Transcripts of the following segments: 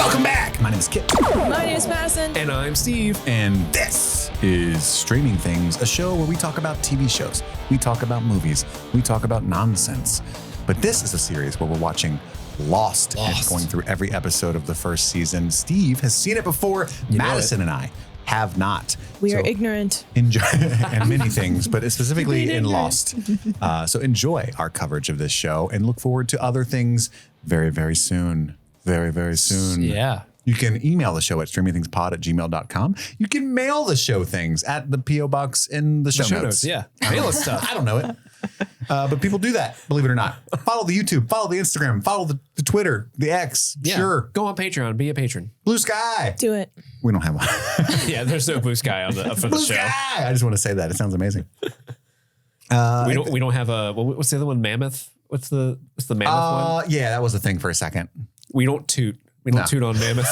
Welcome back. My name is Kit. My name is Madison. And I'm Steve. And this is Streaming Things, a show where we talk about TV shows. We talk about movies. We talk about nonsense. But this is a series where we're watching Lost. And going through every episode of the first season. Steve has seen it before. Madison and I have not. We are ignorant. Enjoy and many things, but specifically in Lost. So enjoy our coverage of this show and look forward to other things very, very soon. Very, very soon. Yeah. You can email the show at streamingthingspod@gmail.com. You can mail the show things at the P.O. Box in the show notes. Yeah. Mail us stuff. I don't know it. But people do that, believe it or not. Follow the YouTube, follow the Instagram, follow the Twitter, the X. Yeah. Sure. Go on Patreon. Be a patron. Blue Sky. Do it. We don't have one. Yeah, there's no Blue Sky on for Blue the show. Sky. I just want to say that. It sounds amazing. We don't have a what's the other one? Mammoth? What's the Mammoth one? Yeah, that was a thing for a second. We don't toot. We don't toot on Mammoth.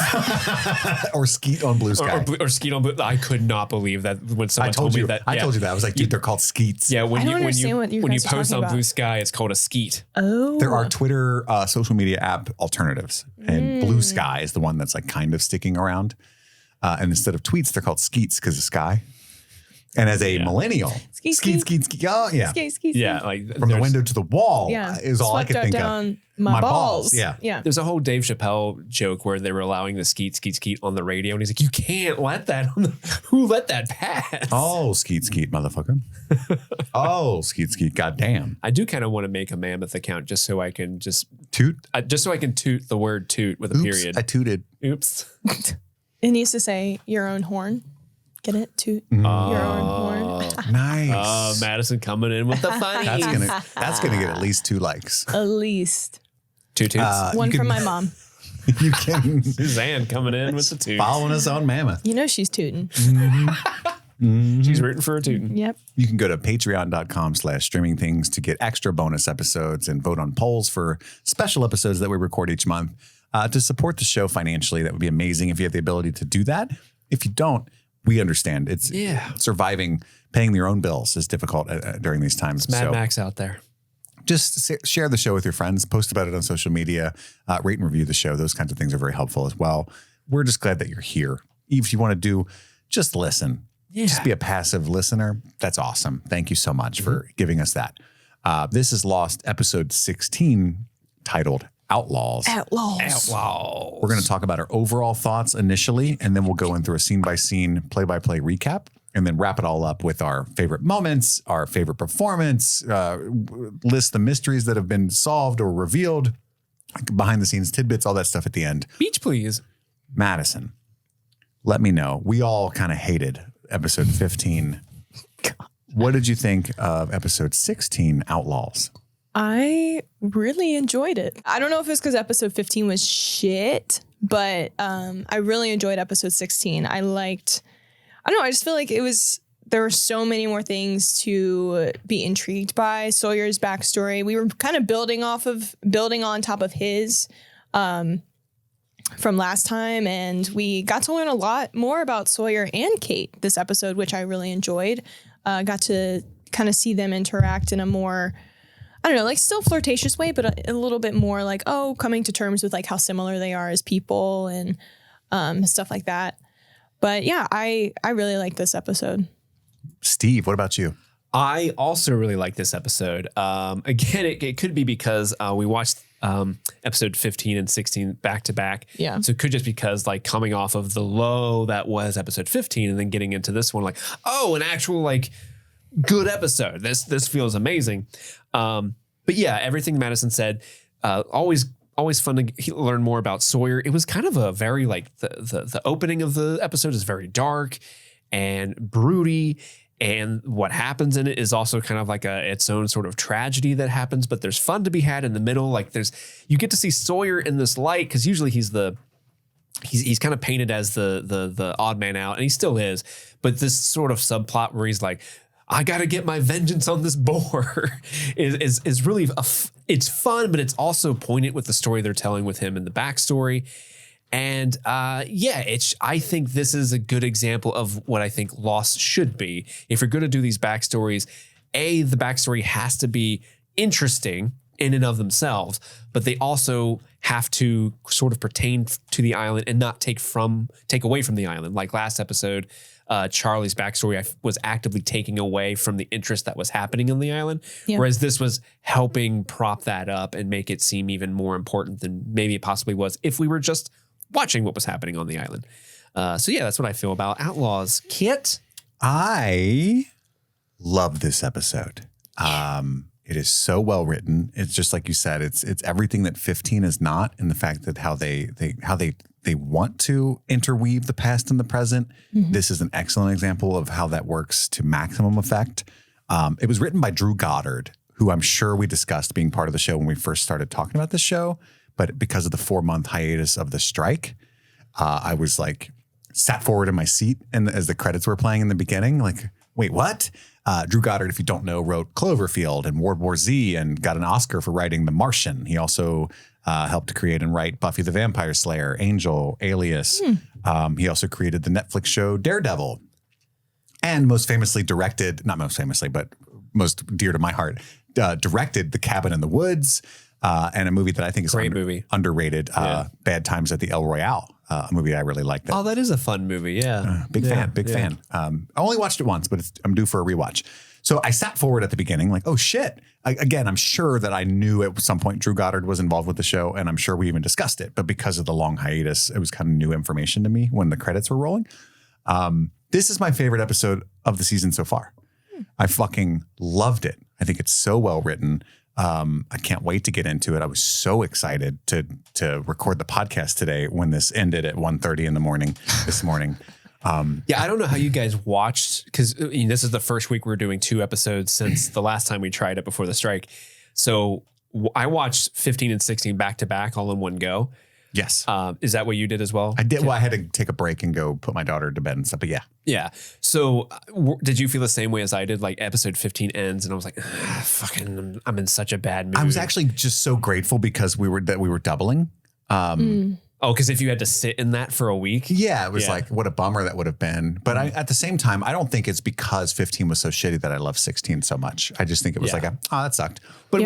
Or skeet on Blue Sky. or skeet on Blue. I could not believe that when someone told me that. I told you that. I was like, dude, they're called skeets. Yeah, I don't understand what you when you guys are post talking on about. Blue Sky, it's called a skeet. Oh. There are Twitter social media app alternatives, and Blue Sky is the one that's like kind of sticking around. And instead of tweets, they're called skeets because of sky. And as a millennial, Skeet. Oh, yeah. Ski. Yeah, like From the window to the wall is all I could think down of. My balls. Yeah. There's a whole Dave Chappelle joke where they were allowing the skeet on the radio, and he's like, "You can't let that on the. Who let that pass?" Oh, skeet, motherfucker. Oh, skeet, goddamn. I do kind of want to make a Mammoth account just so I can just toot the word toot with a period. I tooted. Oops. It needs to say your own horn. Get it? Toot your own horn. Nice. Madison coming in with the funny. That's gonna get at least 2 likes. At least. 2 toots. One from my mom. You can Suzanne coming in with the toot. following us on Mammoth. You know she's tooting. She's rooting for a tootin'. Yep. You can go to patreon.com/streaming things to get extra bonus episodes and vote on polls for special episodes that we record each month. To support the show financially, that would be amazing if you have the ability to do that. If you don't, we understand. It's surviving, paying your own bills is difficult during these times. It's Mad Max out there. Just share the show with your friends, post about it on social media, rate and review the show. Those kinds of things are very helpful as well. We're just glad that you're here. If you want to do, just listen. Yeah. Just be a passive listener. That's awesome. Thank you so much for giving us that. This is Lost episode 16 titled Outlaws. We're going to talk about our overall thoughts initially, and then we'll go in through a scene-by-scene, play-by-play recap, and then wrap it all up with our favorite moments, our favorite performance, list the mysteries that have been solved or revealed, behind-the-scenes tidbits, all that stuff at the end. Beach, please. Madison, let me know. We all kind of hated episode 15. What did you think of episode 16, Outlaws? I really enjoyed it. I don't know if it's because episode 15 was shit, but I really enjoyed episode 16. I just feel like there were so many more things to be intrigued by. Sawyer's backstory. We were kind of building on top of his from last time, and we got to learn a lot more about Sawyer and Kate this episode, which I really enjoyed. Got to kind of see them interact in a more, I don't know, like still flirtatious way, but a little bit more like, coming to terms with like how similar they are as people and stuff like that. But yeah, I really like this episode. Steve, what about you? I also really like this episode. Again, it could be because we watched episode 15 and 16 back to back. Yeah. So it could just because like coming off of the low that was episode 15 and then getting into this one, like, an actual like good episode. This feels amazing. But yeah, everything Madison said, always fun to learn more about Sawyer. It was kind of a very like the opening of the episode is very dark and broody. And what happens in it is also kind of like its own sort of tragedy that happens, but there's fun to be had in the middle. Like you get to see Sawyer in this light because usually he's kind of painted as the odd man out, and he still is. But this sort of subplot where he's like, I got to get my vengeance on this boar is really it's fun, but it's also poignant with the story they're telling with him and the backstory. And I think this is a good example of what I think Lost should be. If you're going to do these backstories, the backstory has to be interesting in and of themselves, but they also have to sort of pertain to the island and not take away from the island. Like last episode, Charlie's backstory was actively taking away from the interest that was happening on the island, whereas this was helping prop that up and make it seem even more important than maybe it possibly was if we were just watching what was happening on the island. So yeah, that's what I feel about Outlaws. Kit? I love this episode. It is so well written. It's just like you said, it's everything that 15 is not, in the fact that how they want to interweave the past and the present. Mm-hmm. This is an excellent example of how that works to maximum effect. It was written by Drew Goddard, who I'm sure we discussed being part of the show when we first started talking about this show. But because of the 4-month hiatus of the strike, I was like sat forward in my seat and as the credits were playing in the beginning, like, wait, what? Drew Goddard, if you don't know, wrote Cloverfield and World War Z and got an Oscar for writing The Martian. He also helped to create and write Buffy the Vampire Slayer, Angel, Alias. He also created the Netflix show Daredevil, and most famously directed, not most famously, but most dear to my heart, directed The Cabin in the Woods, and a movie that I think is underrated, Bad Times at the El Royale, a movie I really liked. Oh, that is a fun movie. Yeah. Big fan. I only watched it once, but I'm due for a rewatch. So I sat forward at the beginning like, oh shit. Again, I'm sure that I knew at some point Drew Goddard was involved with the show, and I'm sure we even discussed it. But because of the long hiatus, it was kind of new information to me when the credits were rolling. This is my favorite episode of the season so far. I fucking loved it. I think it's so well written. I can't wait to get into it. I was so excited to record the podcast today when this ended at 1:30 in the morning this morning. I don't know how you guys watched, because this is the first week we're doing 2 episodes since the last time we tried it before the strike. So I watched 15 and 16 back to back all in one go. Yes. Is that what you did as well? I did. Well, I had to take a break and go put my daughter to bed and stuff, but yeah. Yeah. So did you feel the same way as I did? Like episode 15 ends and I was like, fucking, I'm in such a bad mood. I was actually just so grateful because we were doubling. Oh, because if you had to sit in that for a week? Yeah, it was like, what a bummer that would have been. But at the same time, I don't think it's because 15 was so shitty that I love 16 so much. I just think it was like, that sucked. But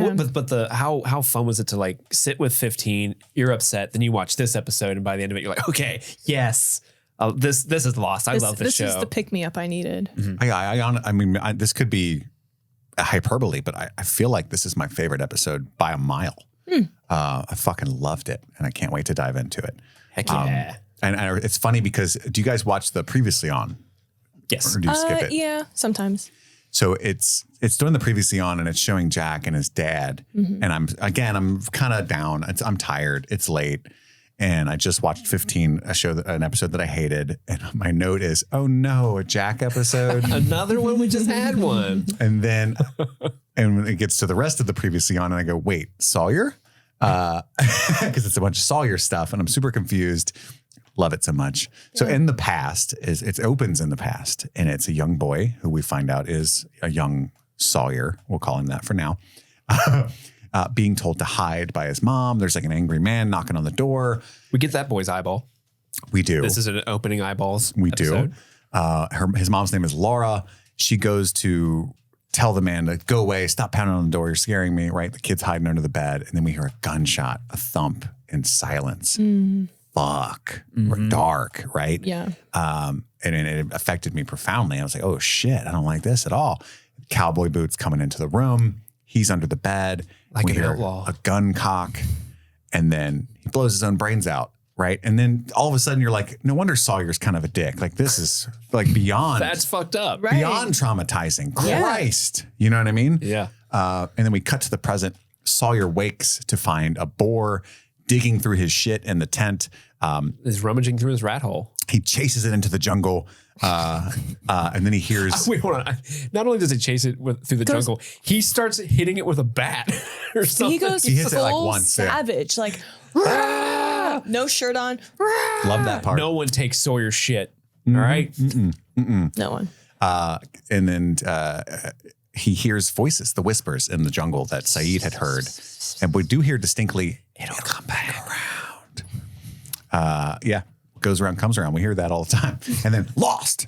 how fun was it to like sit with 15, you're upset, then you watch this episode, and by the end of it, you're like, okay, yes, this is lost. I love this show. This is the pick-me-up I needed. Mm-hmm. I mean, this could be a hyperbole, but I feel like this is my favorite episode by a mile. I fucking loved it, and I can't wait to dive into it. Heck yeah. And it's funny because, do you guys watch the Previously On? Yes. Or do you skip it? Yeah, sometimes. So it's doing the Previously On, and it's showing Jack and his dad. Mm-hmm. And I'm kind of down. I'm tired. It's late. And I just watched 15, an episode that I hated. And my note is, oh no, a Jack episode. Another one? We just had one. And then, and when it gets to the rest of the Previously On, and I go, wait, Sawyer? Because it's a bunch of Sawyer stuff, and I'm super confused. Love it so much. So in the past, it opens in the past, and it's a young boy who we find out is a young Sawyer. We'll call him that for now. Being told to hide by his mom. There's like an angry man knocking on the door. We get that boy's eyeball. We do. This is an opening eyeballs. We episode. Do. His mom's name is Laura. She goes to tell the man to go away, stop pounding on the door. You're scaring me, right? The kid's hiding under the bed. And then we hear a gunshot, a thump, and silence. Fuck. Mm-hmm. Dark, right? Yeah. And it affected me profoundly. I was like, oh shit, I don't like this at all. Cowboy boots coming into the room. He's under the bed. Like we an hear outlaw. A gun cock. And then he blows his own brains out. Right. And then all of a sudden you're like, no wonder Sawyer's kind of a dick. Like, this is like beyond. That's fucked up. Right. Beyond traumatizing. Christ. You know what I mean? Yeah. And then we cut to the present. Sawyer wakes to find a boar digging through his shit in the tent. Is rummaging through his rat hole. He chases it into the jungle. And then he hears. Wait, hold on. Not only does he chase it through the jungle, he starts hitting it with a bat or something. He goes hits full it like once, savage. Like, no shirt on. Love that part. No one takes Sawyer's shit. All right. No one. And then he hears voices, the whispers in the jungle that Saeed had heard. And we do hear distinctly, it'll come back around. Goes around, comes around. We hear that all the time. And then lost.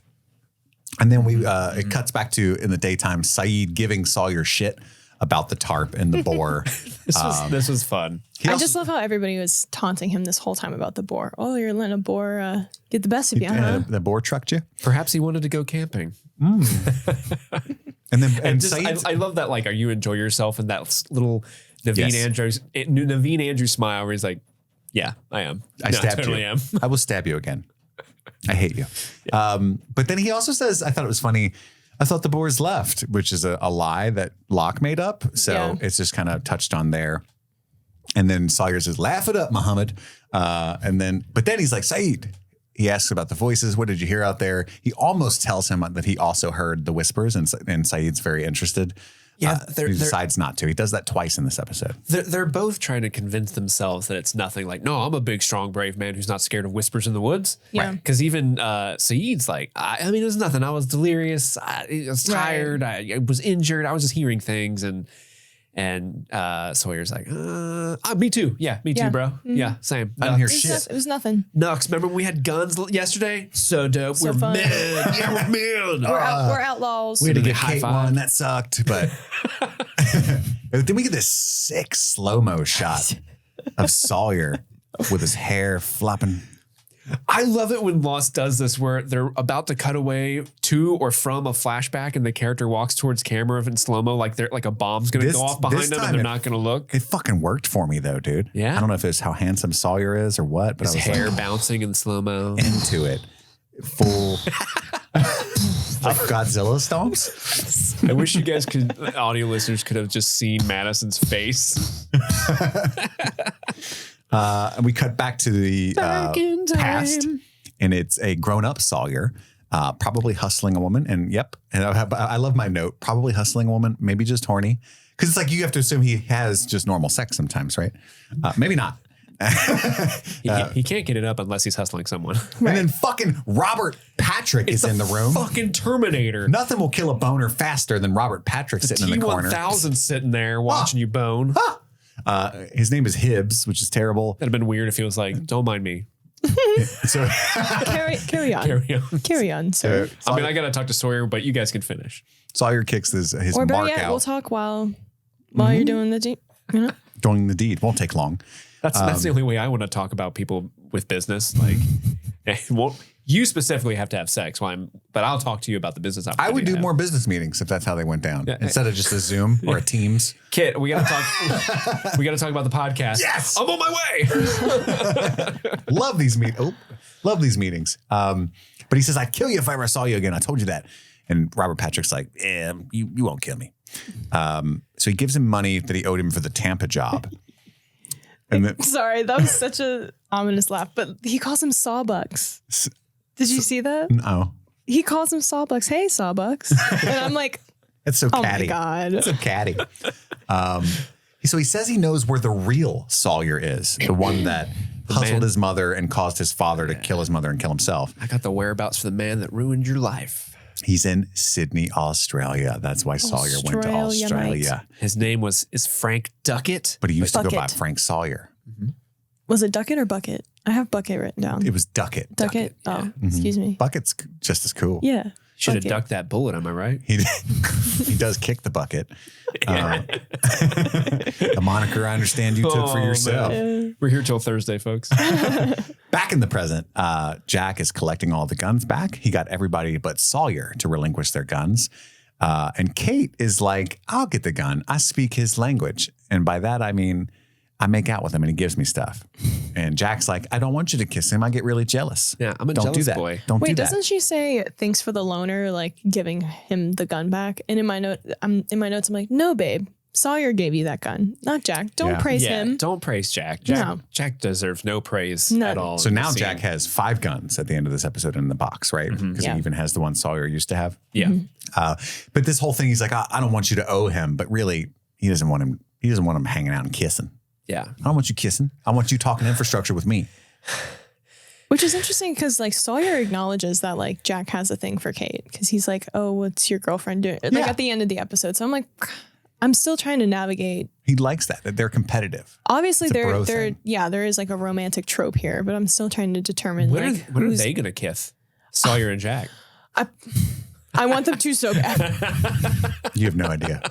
And then it cuts back to, in the daytime, Saeed giving Sawyer shit about the tarp and the boar. This was fun. I just love how everybody was taunting him this whole time about the boar. Oh, you're letting a boar get the best of you, huh? The boar trucked you? Perhaps he wanted to go camping. And then I love that, like, are you enjoy yourself? And that little Naveen Andrews smile where he's like, yeah, I am. I totally am. I will stab you again. I hate you. Yeah. But then he also says, I thought it was funny, I thought the boars left, which is a lie that Locke made up. So it's just kind of touched on there. And then Sawyer says, laugh it up, Muhammad. But then he's like, Saeed. He asks about the voices. What did you hear out there? He almost tells him that he also heard the whispers, and Saeed's very interested. Yeah, he decides not to. He does that twice in this episode. They're both trying to convince themselves that it's nothing. Like, no, I'm a big, strong, brave man who's not scared of whispers in the woods. Yeah. Because even Saeed's like, I mean, there's nothing. I was delirious. I was tired. I was injured. I was just hearing things. And Sawyer's like, me too. Yeah, me too, bro. Mm-hmm. Yeah, same. I didn't hear shit. It was nothing. Nux, remember when we had guns yesterday? So dope. So we're fun. men. Yeah, we're men. We're outlaws. We had to get high Kate five. one. That sucked. But then we get this sick slow-mo shot of Sawyer with his hair flopping. I love it when Lost does this where they're about to cut away to or from a flashback and the character walks towards camera in slow-mo like they're like a bomb's going to go off behind them and they're not going to look. It fucking worked for me though, dude. Yeah. I don't know if it's how handsome Sawyer is or what, but His I was hair like, bouncing in slow-mo. into it. Full like Godzilla stomps. I wish you guys could, audio listeners could have just seen Madison's face. And we cut back to the past, and it's a grown-up Sawyer, probably hustling a woman. And I love my note, probably hustling a woman, maybe just horny. Because it's like you have to assume he has just normal sex sometimes, right? Maybe not. He can't get it up unless he's hustling someone. Right. And then fucking Robert Patrick is in the room. Fucking Terminator. Nothing will kill a boner faster than Robert Patrick sitting in the corner. T-1000 sitting there watching you bone. His name is Hibbs, which is terrible. That'd have been weird if he was like, don't mind me. So carry on. Carry on, sir. I mean, I got to talk to Sawyer, but you guys can finish. Sawyer kicks his or mark better yet, out. we'll talk while you're doing the deed. You know? Doing the deed. Won't take long. That's the only way I want to talk about people with business. Like, you specifically have to have sex, but I'll talk to you about the business opportunity. I would do more business meetings if that's how they went down. Yeah. Instead of just a Zoom or a Teams. Kit, we got to talk. We got to talk about the podcast. Yes, I'm on my way. Love these meetings. But he says, "I'd kill you if I ever saw you again. I told you that." And Robert Patrick's like, you won't kill me." So he gives him money that he owed him for the Tampa job. And then, sorry, that was such a ominous laugh. But he calls him Sawbucks. Did you see that? No. He calls him Sawbucks. Hey, Sawbucks. And I'm like, that's so catty. Oh my God. That's so catty. So he says he knows where the real Sawyer is, the one that hustled his mother and caused his father to kill his mother and kill himself. I got the whereabouts for the man that ruined your life. He's in Sydney, Australia. That's why Sawyer went to Australia. Mate. His name is Frank Duckett. But he used to go by Frank Sawyer. Mm-hmm. Was it Duckett or Bucket? I have Bucket written down. It was Duckett. Duckett? Oh, yeah. Excuse me. Bucket's just as cool. Yeah. Should have ducked that bullet, am I right? He does kick the bucket. The moniker I understand you took for yourself. We're here till Thursday, folks. Back in the present, Jack is collecting all the guns back. He got everybody but Sawyer to relinquish their guns. And Kate is like, I'll get the gun. I speak his language. And by that, I mean, I make out with him and he gives me stuff. And Jack's like, I don't want you to kiss him. I get really jealous. Yeah, I'm a don't jealous do that. boy. Don't do that. Doesn't she say thanks for the loaner, like giving him the gun back? And in my notes, I'm like, no, babe. Sawyer gave you that gun, not Jack. Don't praise him. Don't praise Jack. Jack deserves no praise at all. So now Jack has 5 guns at the end of this episode in the box, right? Because he even has the one Sawyer used to have. Yeah. But this whole thing, he's like, I don't want you to owe him, but really, he doesn't want him. He doesn't want him hanging out and kissing. Yeah. I don't want you kissing. I want you talking infrastructure with me. Which is interesting because like Sawyer acknowledges that like Jack has a thing for Kate because he's like, oh, what's your girlfriend doing? Like at the end of the episode. So I'm like, I'm still trying to navigate. He likes that they're competitive. Obviously, there is like a romantic trope here, but I'm still trying to determine when are they going to kiss? Sawyer and Jack. I want them to so bad. You have no idea.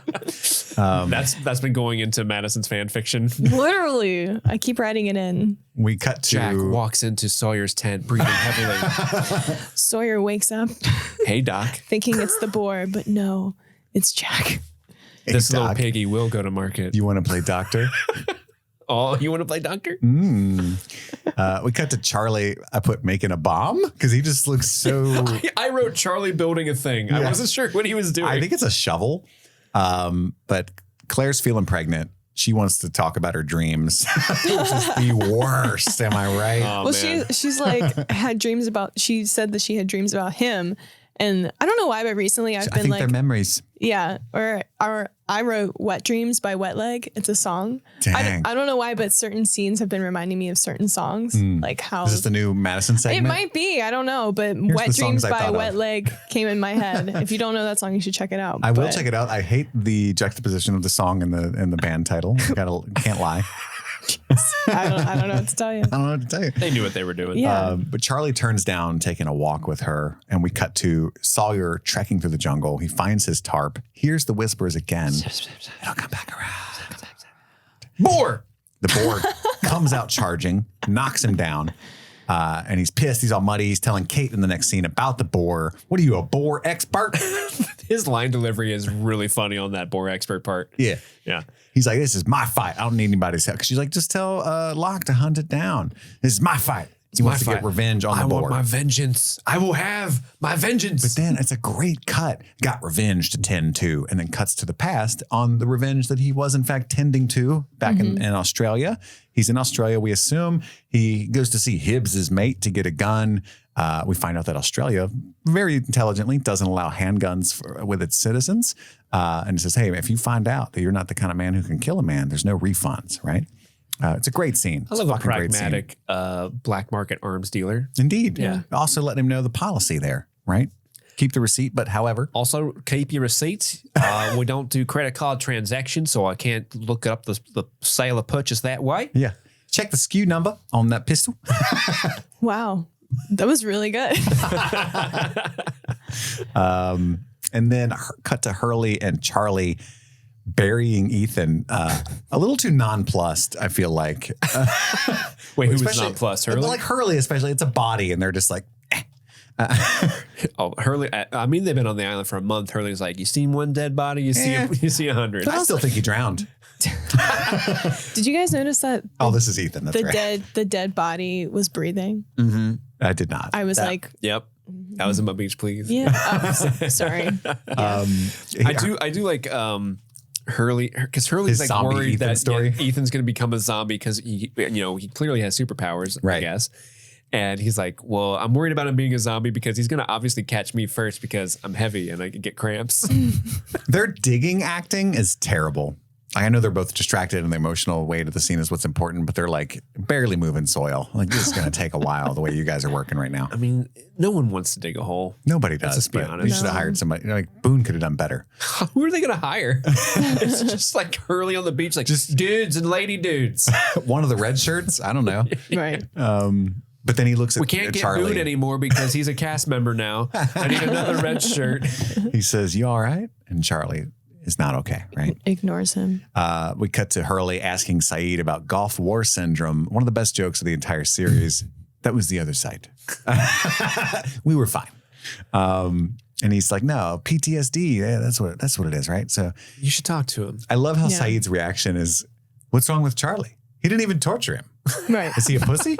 That's been going into Madison's fan fiction. Literally. I keep writing it in. We cut to Jack walks into Sawyer's tent, breathing heavily. Sawyer wakes up Hey, Doc. thinking it's the boar, but no, it's Jack. This Hey, little Doc, piggy will go to market. you want to play doctor? Oh, you want to play doctor? We cut to Charlie. I put making a bomb because he just looks so. I wrote Charlie building a thing. I wasn't sure what he was doing. I think it's a shovel. But Claire's feeling pregnant. She wants to talk about her dreams, which is the worst. Am I right? Oh, Well, man. she's like she said that she had dreams about him. And I don't know why, but recently I've I been think like, they're memories. yeah, or I wrote Wet Dreams by Wet Leg. It's a song. Dang. I don't know why, but certain scenes have been reminding me of certain songs. Like how Is this the new Madison it segment? might be. I don't know, but the Wet songs Dreams I by thought Wet of. Leg came in my head. If you don't know that song, you should check it out. I will check it out. I hate the juxtaposition of the song and the band title. Can't lie. I don't know what to tell you. I don't know what to tell you. They knew what they were doing. Yeah. But Charlie turns down taking a walk with her, and we cut to Sawyer trekking through the jungle. He finds his tarp, hears the whispers again. It'll come back around. Boar. The boar comes out charging, knocks him down, and he's pissed. He's all muddy. He's telling Kate in the next scene about the boar. What are you, a boar expert? His line delivery is really funny on that boar expert part. Yeah. Yeah. He's like, this is my fight. I don't need anybody's help. She's like, just tell Locke to hunt it down. This is my fight. He wants to get revenge on the boar. I want my vengeance. I will have my vengeance. But then it's a great cut. Got revenge to tend to, and then cuts to the past on the revenge that he was in fact tending to back in Australia. He's in Australia. We assume he goes to see Hibbs' mate to get a gun. We find out that Australia very intelligently doesn't allow handguns with its citizens. And it says, hey, if you find out that you're not the kind of man who can kill a man, there's no refunds, right? It's a great scene. I love a pragmatic black market arms dealer. Indeed. Yeah. Also letting him know the policy there, right? Keep the receipt, but however. Also, keep your receipts. We don't do credit card transactions, so I can't look up the sale or purchase that way. Yeah. Check the SKU number on that pistol. Wow. That was really good. And then cut to Hurley and Charlie burying Ethan. A little too nonplussed, I feel like. Wait, who was Especially- nonplussed? Hurley? Like Hurley, especially. It's a body, and they're just like, Oh, Hurley. I mean, they've been on the island for a month. Hurley's like, you seen one dead body, you see you see 100. I still think he drowned. Did you guys notice that Oh, this is Ethan. That's right. the dead body was breathing? I did not. I was like, Yep. That was in my beach, please. yeah. Oh, sorry. I do like Hurley, because Hurley's His like zombie worried Ethan that story. Ethan's going to become a zombie because he clearly has superpowers, I Right. guess. And he's like, well, I'm worried about him being a zombie because he's going to obviously catch me first because I'm heavy and I can get cramps. Their digging acting is terrible. I know they're both distracted and the emotional weight of the scene is what's important, but they're like barely moving soil. Like this is going to take a while the way you guys are working right now. I mean, no one wants to dig a hole. Nobody does. Let's be but honest. You should have hired somebody. Like Boone could have done better. Who are they going to hire? It's just like Hurley on the beach, like just dudes and lady dudes. One of the red shirts. I don't know. Right. But then he looks at We can't get Charlie. Boone anymore because he's a cast member now. I need another red shirt. He says, "You all right?" And Charlie is not okay, right? Ignores him. We cut to Hurley asking Saeed about Gulf War syndrome. One of the best jokes of the entire series. That was the other side. We were fine. And he's like, "No, PTSD. Yeah, that's what it is, right?" So You should talk to him. I love how Yeah. Saeed's reaction is, "What's wrong with Charlie? He didn't even torture him. Right. Is he a pussy?"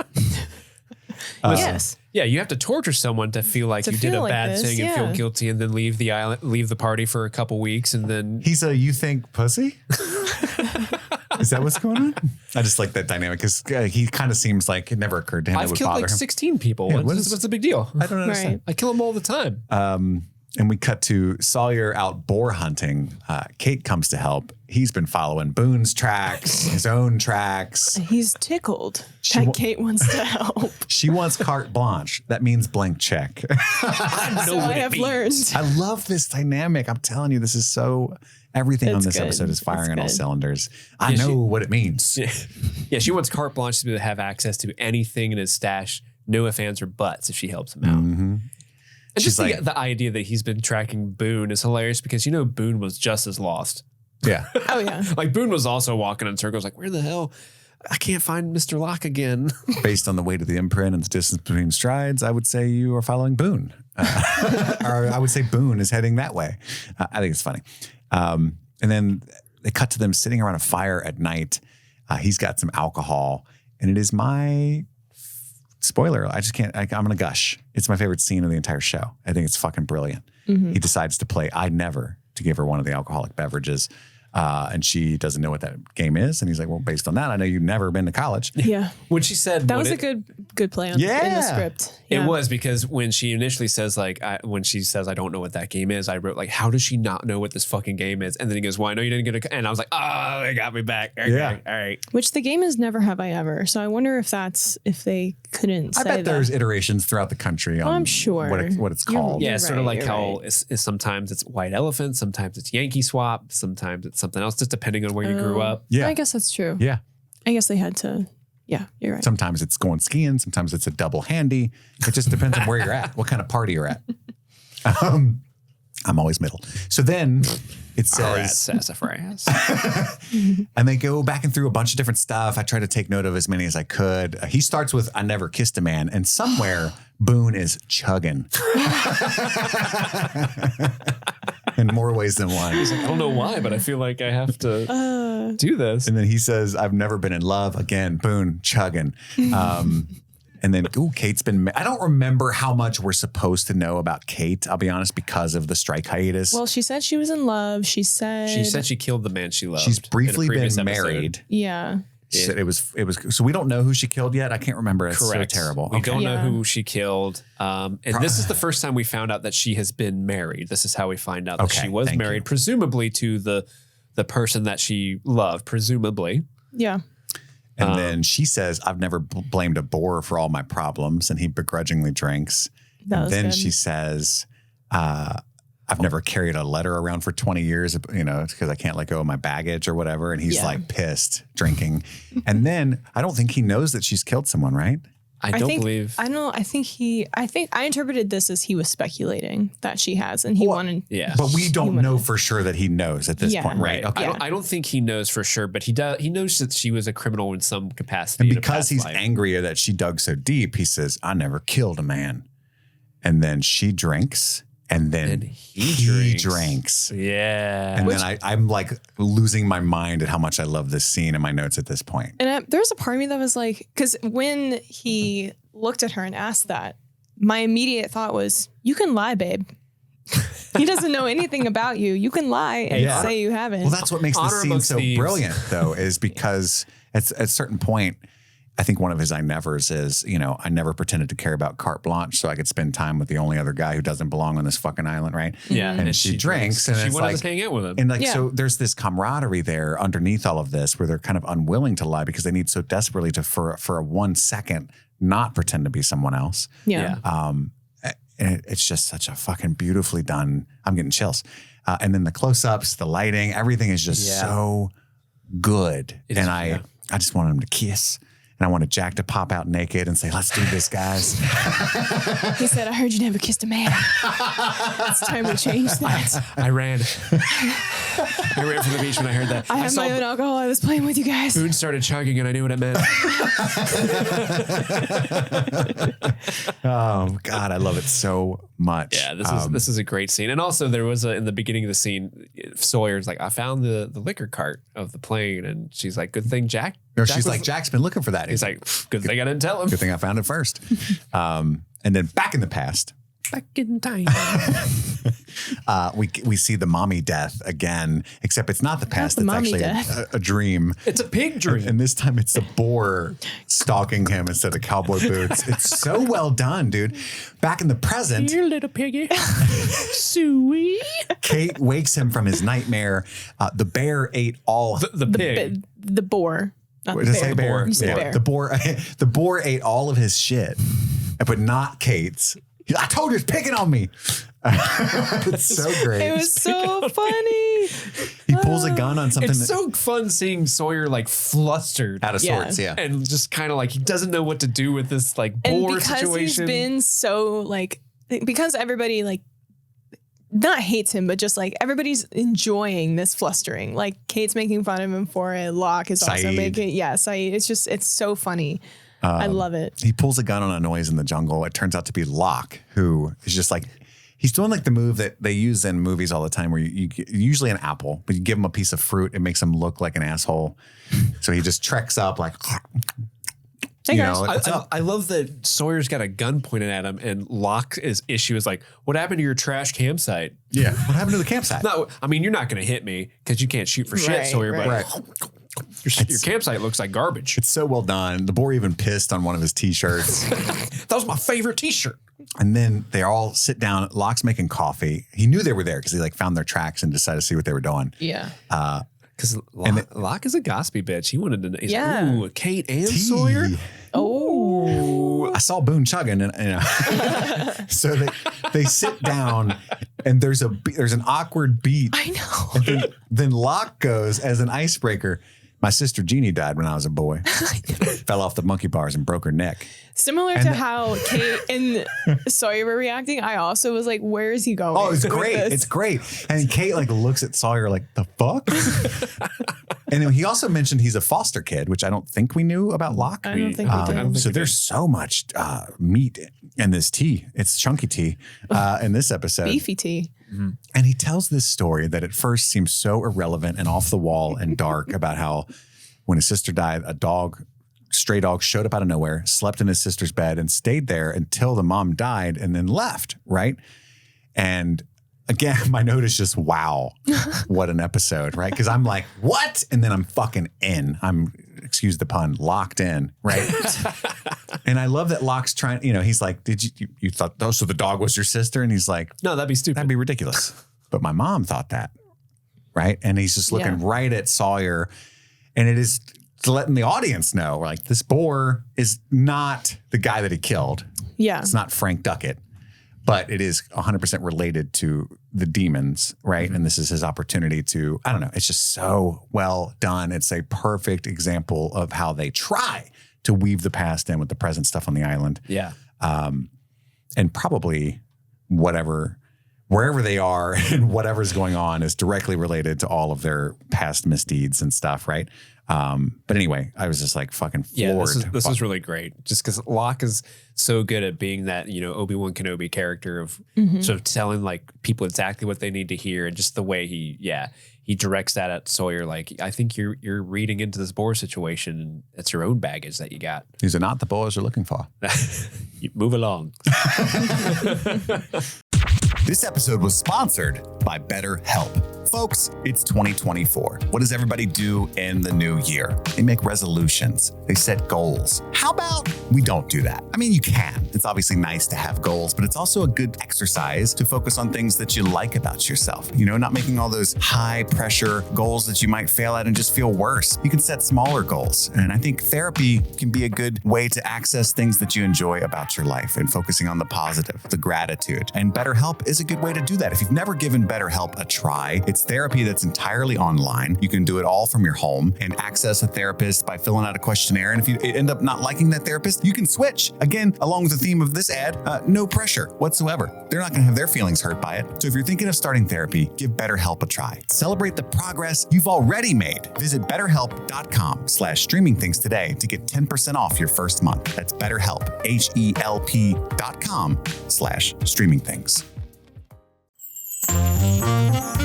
Yes. Yeah, you have to torture someone to feel like To you did feel a like bad this, thing and yeah. feel guilty and then leave the island, leave the party for a couple weeks and then He's a "you think pussy." Is that what's going on? I just like that dynamic because he kind of seems like it never occurred to him it I've would killed bother like him. 16 people. Yeah, what's the big deal? I don't understand. Right. I kill them all the time. And we cut to Sawyer out boar hunting. Kate comes to help. He's been following Boone's tracks, his own tracks. He's tickled She that wa- Kate wants to help. She wants carte blanche. That means blank check. So I have learned. I love this dynamic. I'm telling you, this is so. Everything on It's this good. episode is firing It's on all good. cylinders. I Yeah, know what it means. Yeah, she wants carte blanche to have access to anything in his stash. No ifs, ands, or buts if she helps him out. And she's just the idea that he's been tracking Boone is hilarious because, Boone was just as lost. Yeah. Oh, yeah. Like Boone was also walking in circles like, where the hell? I can't find Mr. Locke again. Based on the weight of the imprint and the distance between strides, I would say you are following Boone. Or I would say Boone is heading that way. I think it's funny. And then they cut to them sitting around a fire at night. He's got some alcohol, and it is my spoiler. I just can't, I'm going to gush. It's my favorite scene of the entire show. I think it's fucking brilliant. Mm-hmm. He decides to play I Never to give her one of the alcoholic beverages. And she doesn't know what that game is. And he's like, well, based on that, I know you've never been to college. Yeah. When she said that was a good play in the script. Yeah. It was because when she initially says I don't know what that game is, I wrote like, how does she not know what this fucking game is? And then he goes, well, I know you didn't get and I was like, oh, they got me back. Okay, yeah. All right. Which the game is Never Have I Ever. So I wonder if they couldn't say that. I bet there's iterations throughout the country on I'm sure. what it's called. Yeah, sort of like how right. is sometimes it's White Elephant, sometimes it's Yankee Swap, sometimes it's something else, just depending on where you grew up. Yeah. I guess that's true. Yeah. I guess they had to. Yeah, you're right. Sometimes it's going skiing. Sometimes it's a double handy. It just depends on where you're at, what kind of party you're at. I'm always middle. So then it says, sassafras. and they go back and through a bunch of different stuff. I try to take note of as many as I could. He starts with, I never kissed a man. And somewhere Boone is chugging. In more ways than one. He's like, I don't know why, but I feel like I have to do this. And then he says, I've never been in love. Again, Boone chugging. And then, Kate's been, I don't remember how much we're supposed to know about Kate, I'll be honest, because of the strike hiatus. Well, she said she was in love. She said she killed the man she loved. She's briefly been episode. married. Yeah. She said it was, so we don't know who she killed yet. I can't remember. It's Correct. so terrible. We don't know who she killed. And this is the first time we found out that she has been married. This is how we find out that she was married, presumably to the person that she loved, presumably. Yeah. And then she says, I've never blamed a boar for all my problems. And he begrudgingly drinks. And then she says, I've never carried a letter around for 20 years, because I can't let go of my baggage or whatever. And he's like pissed, drinking. And then I don't think he knows that she's killed someone, right? I interpreted this as he was speculating that she has, and he wanted. Yeah, but we don't know for sure that he knows at this point, right? Okay. I don't think he knows for sure, but he does. He knows that she was a criminal in some capacity. And because he's angry that she dug so deep, he says, "I never killed a man." And then she drinks. And then he drinks. Yeah. And then I'm like losing my mind at how much I love this scene in my notes at this point. And there's a part of me that was like, because when he looked at her and asked that, my immediate thought was, you can lie, babe. He doesn't know anything about you. You can lie and say you haven't. Well, that's what makes the scene so brilliant, though, is because at a certain point, I think one of his I nevers is, I never pretended to care about carte blanche so I could spend time with the only other guy who doesn't belong on this fucking island, right? Yeah. And she drinks. And she it's wanted to hang out with him. And so there's this camaraderie there underneath all of this where they're kind of unwilling to lie because they need so desperately to, for a 1 second, not pretend to be someone else. Yeah. And it's just such a fucking beautifully done, I'm getting chills. And then the close-ups, the lighting, everything is just so good. I just want him to kiss. And I wanted Jack to pop out naked and say, let's do this, guys. He said, I heard you never kissed a man. It's time to change that. I ran. I ran from the beach when I heard that. I had my own alcohol. I was playing with you guys. Boone started chugging and I knew what it meant. Oh, God, I love it so much. Yeah, this is a great scene. And also there was in the beginning of the scene, Sawyer's like, I found the liquor cart of the plane. And she's like, good thing Jack. No, she's like, Jack's been looking for that. He's like, good thing I didn't tell him. Good thing I found it first. And then back in the past. Back in time. We see the mommy death again, except it's not the past. It's actually a dream. It's a pig dream. And this time it's a boar stalking him instead of cowboy boots. It's so well done, dude. Back in the present. Here, little piggy. Suey. Kate wakes him from his nightmare. The bear ate all. The pig. The boar. Did I say bear? Bear. The boar ate all of his shit, but not Kate's. I told you it's picking on me. It's so great. It was so funny. He pulls a gun on something. It's so fun seeing Sawyer like flustered. Out of sorts, yeah. And just kind of like he doesn't know what to do with this like boar and because situation. He's been so like because everybody like not hates him, but just like everybody's enjoying this flustering. Like Kate's making fun of him for it. Locke is also making, Saeed. It's so funny. I love it. He pulls a gun on a noise in the jungle. It turns out to be Locke, who is just like, he's doing like the move that they use in movies all the time where you usually an apple, but you give him a piece of fruit, it makes him look like an asshole. So he just treks up like, hey guys. I love that Sawyer's got a gun pointed at him and Locke's issue is like, what happened to your trash campsite? Yeah. What happened to the campsite? No, I mean, you're not going to hit me because you can't shoot for shit, Sawyer, but your campsite looks like garbage. It's so well done. The boar even pissed on one of his t-shirts. That was my favorite t-shirt. And then they all sit down. Locke's making coffee. He knew they were there because he like found their tracks and decided to see what they were doing. Yeah. Because Locke is a gossipy bitch. He wanted to know. He's Yeah. like, ooh, Kate and Sawyer? Oh. I saw Boone chugging, and so they sit down, and there's an awkward beat. I know. And then Locke goes as an icebreaker. My sister Jeannie died when I was a boy. Fell off the monkey bars and broke her neck. Similar to how Kate and Sawyer were reacting, I also was like, where is he going? Oh, it's great. It's great. And Kate like looks at Sawyer like, the fuck? And then he also mentioned he's a foster kid, which I don't think we knew about Locke. I don't think we did. So there's so much meat in this tea. It's chunky tea in this episode. Beefy tea. Mm-hmm. And he tells this story that at first seems so irrelevant and off the wall and dark about how when his sister died, stray dog showed up out of nowhere, slept in his sister's bed and stayed there until the mom died and then left, right? And again, my note is just, wow, what an episode, right? Because I'm like, what? And then I'm fucking in. I'm, excuse the pun, locked in, right? And I love that Locke's trying, he's like, you thought, so the dog was your sister? And he's like, no, that'd be stupid. That'd be ridiculous. But my mom thought that, right? And he's just looking right at Sawyer. And it is letting the audience know, like, this boar is not the guy that he killed. Yeah. It's not Frank Duckett, but it is 100% related to the demons, right? Mm-hmm. And this is his opportunity to, I don't know, it's just so well done. It's a perfect example of how they try to weave the past in with the present stuff on the island. Yeah. And probably wherever they are and whatever's going on is directly related to all of their past misdeeds and stuff, right? But anyway, I was just like fucking floored. Yeah, this is really great. Just because Locke is so good at being that, Obi-Wan Kenobi character of sort of telling like people exactly what they need to hear, and just the way he directs that at Sawyer. Like, I think you're reading into this boar situation, and it's your own baggage that you got. These are not the boars you're looking for. You move along. This episode was sponsored by BetterHelp. Folks, it's 2024. What does everybody do in the new year? They make resolutions. They set goals. How about we don't do that? I mean, you can. It's obviously nice to have goals, but it's also a good exercise to focus on things that you like about yourself. Not making all those high pressure goals that you might fail at and just feel worse. You can set smaller goals. And I think therapy can be a good way to access things that you enjoy about your life and focusing on the positive, the gratitude. And BetterHelp is a good way to do that. If you've never given BetterHelp a try, it's therapy that's entirely online. You can do it all from your home and access a therapist by filling out a questionnaire. And if you end up not liking that therapist, you can switch. Again, along with the theme of this ad, no pressure whatsoever. They're not going to have their feelings hurt by it. So if you're thinking of starting therapy, give BetterHelp a try. Celebrate the progress you've already made. Visit BetterHelp.com/streamingthings today to get 10% off your first month. That's BetterHelp, HELP.com/streamingthings.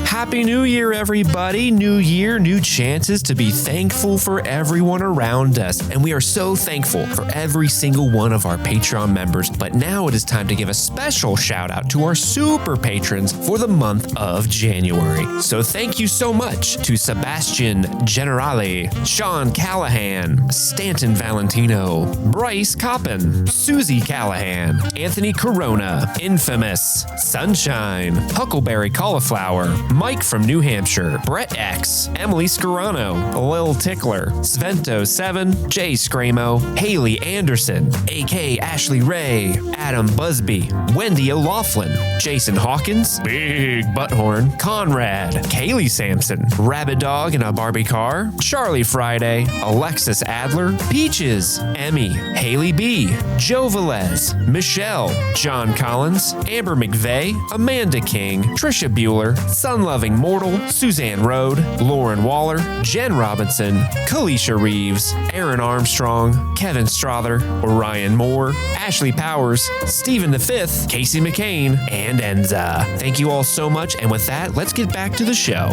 Happy New Year, everybody. New year, new chances to be thankful for everyone around us. And we are so thankful for every single one of our Patreon members. But now it is time to give a special shout out to our super patrons for the month of January. So thank you so much to Sebastian Generale, Sean Callahan, Stanton Valentino, Bryce Coppin, Susie Callahan, Anthony Corona, Infamous, Sunshine, Huckleberry Cauliflower, Mike from New Hampshire, Brett X, Emily Scarano, Lil Tickler, Svento7, Jay Scramo, Haley Anderson, AK Ashley Ray, Adam Busby, Wendy O'Laughlin, Jason Hawkins, Big Butthorn, Conrad, Kaylee Sampson, Rabbit Dog in a Barbie Car, Charlie Friday, Alexis Adler, Peaches, Emmy, Haley B, Joe Velez, Michelle, John Collins, Amber McVeigh, Amanda King, Trisha Bueller, Sun-Loving Mortal, Suzanne Rode, Lauren Waller, Jen Robinson, Kalisha Reeves, Aaron Armstrong, Kevin Strother, Orion Moore, Ashley Powers, Stephen V, Casey McCain, and Enza. Thank you all so much. And with that, let's get back to the show.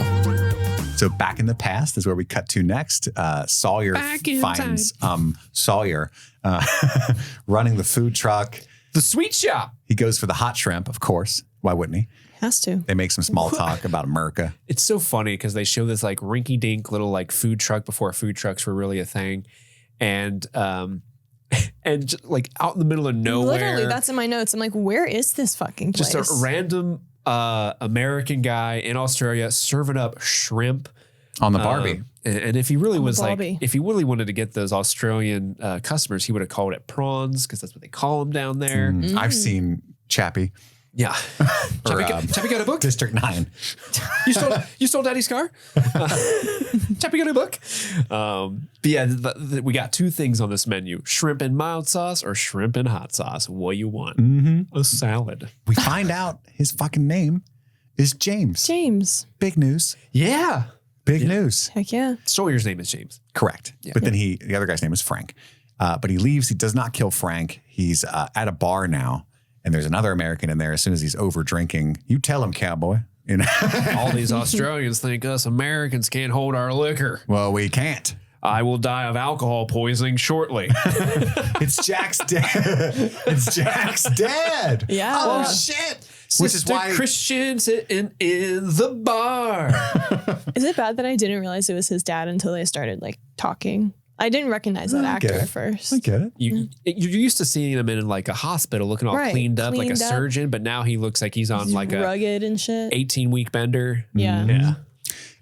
So back in the past is where we cut to next. Sawyer finds Sawyer running the food truck. The sweet shop. He goes for the hot shrimp, of course. Why wouldn't he? Has to. They make some small talk about America. It's so funny because they show this like rinky dink little like food truck before food trucks were really a thing. And like out in the middle of nowhere. Literally, that's in my notes. I'm like, where is this fucking place? Just a random American guy in Australia serving up shrimp On the Barbie. And if he really was like, Barbie. if he really wanted to get those Australian customers, he would have called it prawns because that's what they call them down there. I've seen Chappie. Yeah. Chappie got a book? District 9. You stole Daddy's car? Chappie got a book? But yeah, we got two things on this menu. Shrimp and mild sauce or shrimp and hot sauce. What you want? A salad. We find out his fucking name is James. James. Big news. Yeah. Big news. Heck yeah. Sawyer's name is James. Correct. Yeah. But then the other guy's name is Frank. But he leaves. He does not kill Frank. He's at a bar now. And there's another American in there. As soon as he's over drinking, you tell him, cowboy. You know? All these Australians think us Americans can't hold our liquor. Well, we can't. I will die of alcohol poisoning shortly. It's Jack's dad. It's Jack's dad. Yeah. Oh, shit. Sister Which is why Christian sitting in the bar. Is it bad that I didn't realize it was his dad until they started like talking? I didn't recognize that actor at first. I get it. You're used to seeing him in like a hospital looking all cleaned up like a surgeon, but now he looks like he's on like a rugged and shit. 18-week bender. Yeah. Yeah.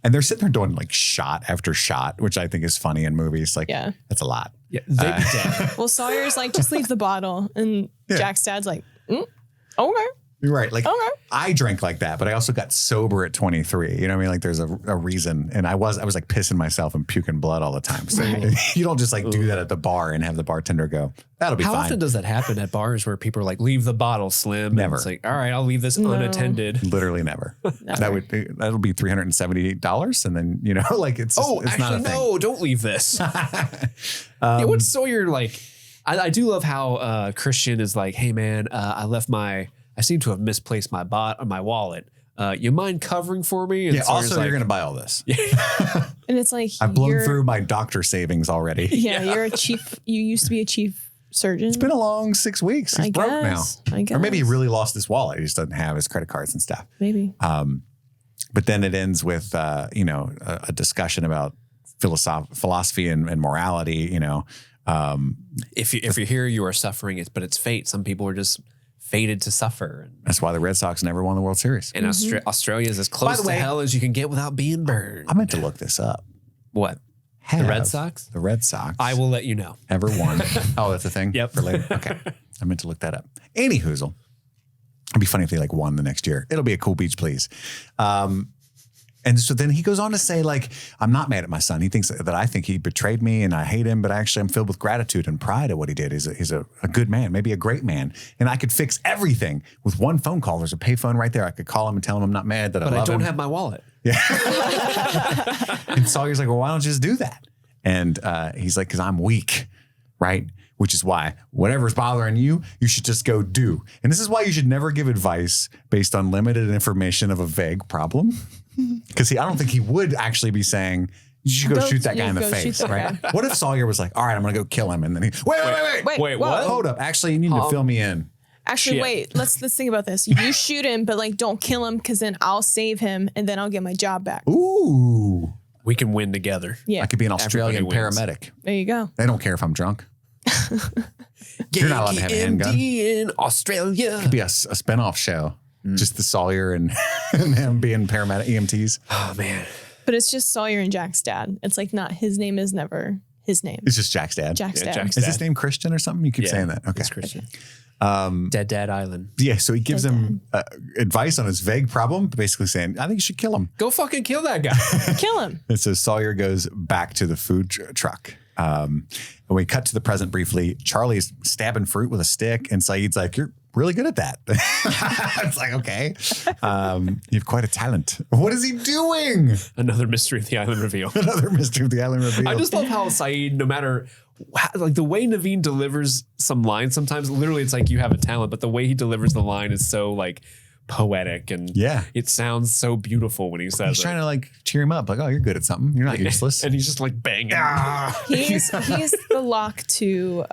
And they're sitting there doing like shot after shot, which I think is funny in movies. Like, that's a lot. Yeah. They'd be dead. Well, Sawyer's like, just leave the bottle. And Jack's dad's like, okay. You're right. Like I drank like that, but I also got sober at 23. You know what I mean? Like there's a reason. And I was like pissing myself and puking blood all the time. So you don't just like do that at the bar and have the bartender go, that'll be fine. How often does that happen at bars where people are like, leave the bottle, Slim? Never. And it's like, all right, I'll leave this unattended. Literally never. That'll be $378. And then, you know, like it's actually, not a thing. No, don't leave this. What's Sawyer like? I do love how Christian is like, hey man, I seem to have misplaced my wallet. You mind covering for me? And Sawyer's also, you're going to buy all this. And it's like, I've blown through my doctor savings already. Yeah, you're a chief. You used to be a chief surgeon. It's been a long 6 weeks. He's broke now. I guess. Or maybe he really lost his wallet. He just doesn't have his credit cards and stuff. Maybe. But then it ends with, a discussion about philosophy and morality, you know. If you're here, you are suffering, but it's fate. Some people are just fated to suffer. That's why the Red Sox never won the World Series. And Australia is as close to hell as you can get without being burned. I meant to look this up. What? The Red Sox? The Red Sox. I will let you know. Ever won. Oh, that's a thing? Yep. For later? Okay. I meant to look that up. Any hoozle. It'd be funny if they like won the next year. It'll be a cool beach, please. And so then he goes on to say, like, I'm not mad at my son. He thinks that I think he betrayed me and I hate him, but actually I'm filled with gratitude and pride at what he did. He's a good man, maybe a great man. And I could fix everything with one phone call. There's a payphone right there. I could call him and tell him I'm not mad, that I love him. But I don't have my wallet. Yeah. And Sawyer's like, well, why don't you just do that? And he's like, because I'm weak, right? Which is why whatever's bothering you, you should just go do. And this is why you should never give advice based on limited information of a vague problem. Because I don't think he would actually be saying, you should go shoot that guy in the face, right? What if Sawyer was like, all right, I'm going to go kill him. And then wait, what? Hold up. Actually, you need to fill me in. Actually, wait, let's think about this. You shoot him, but like, don't kill him because then I'll save him and then I'll get my job back. Ooh. We can win together. Yeah. I could be an Australian paramedic. There you go. They don't care if I'm drunk. You're not allowed to have a handgun. in Australia. It could be a spinoff show. Just the Sawyer and him being paramedic EMTs. Oh man. But it's just Sawyer and Jack's dad. It's like not his name is never his name. It's just Jack's dad. Jack's dad. Jack's Is his name Christian or something? You keep saying that. Okay. It's Christian. Dead Dad Island. Yeah, so he gives him advice on his vague problem, basically saying, I think you should kill him. Go fucking kill that guy. Kill him. And so Sawyer goes back to the food truck. And we cut to the present briefly. Charlie's stabbing fruit with a stick, and Saeed's like, you're really good at that. It's like, okay. You have quite a talent. What is he doing? Another Mystery of the Island reveal. Another Mystery of the Island reveal. I just love how Saeed, no matter like the way Naveen delivers some lines, sometimes literally it's like you have a talent, but the way he delivers the line is so like poetic and it sounds so beautiful when he says He's trying to like cheer him up, like, oh, you're good at something. You're not useless. And he's just like banging. He's the lock to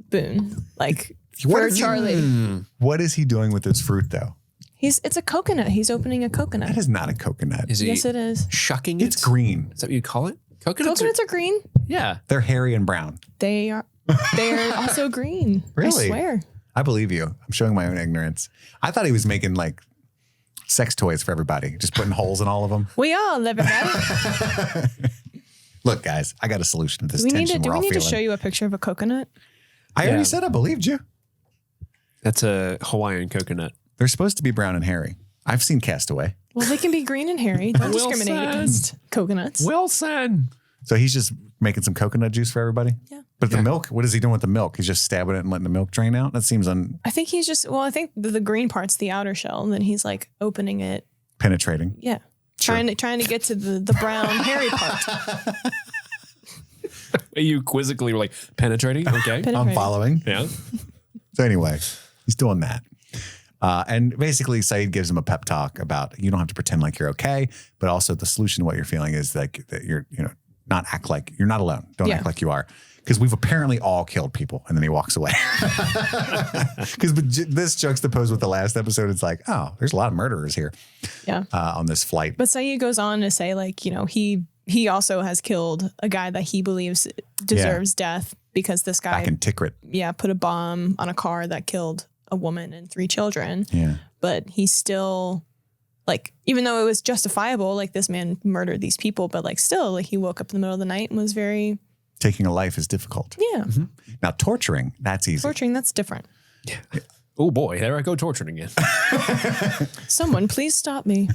Boone. Like What for is he- Charlie. What is he doing with this fruit, though? It's a coconut. He's opening a coconut. That is not a coconut. Is he Yes, it is. shucking it? It's green. Is that what you call it? Coconuts Coconuts are green. yeah. They're hairy and brown. They're also green. Really? I swear. I believe you. I'm showing my own ignorance. I thought he was making like sex toys for everybody, just putting holes in all of them. We all live in that. Look, guys, I got a solution to this Do we need tension to we're all feeling. show you a picture of a coconut? I already said I believed you. That's a Hawaiian coconut. They're supposed to be brown and hairy. I've seen Castaway. Well, they can be green and hairy. Don't discriminate Wilson. against coconuts. Wilson. So he's just making some coconut juice for everybody? Yeah. But the milk, what is he doing with the milk? He's just stabbing it and letting the milk drain out? That seems I think he's just, I think the green part's the outer shell, and then he's like opening it. unpenetrating. Yeah. Sure. Trying to get to the brown hairy part. You quizzically were like penetrating. Okay. I'm following. Yeah. So anyway, he's doing that. And basically, Saeed gives him a pep talk about you don't have to pretend like you're okay, but also the solution to what you're feeling is like that you're, not act like you're not alone. Don't act like you are. Because we've apparently all killed people. And then he walks away. Because this juxtaposed with the last episode, it's like, oh, there's a lot of murderers here on this flight. But Saeed goes on to say, like, he also has killed a guy that he believes deserves death because this guy Back in Tikrit. put a bomb on a car that killed a woman and 3 children. Yeah. But he's still, like, even though it was justifiable, like this man murdered these people, but like still, like he woke up in the middle of the night and was very... Taking a life is difficult. Yeah. Mm-hmm. Now, torturing, that's easy. Torturing, that's different. Yeah. Oh boy, there I go torturing again. Someone please stop me.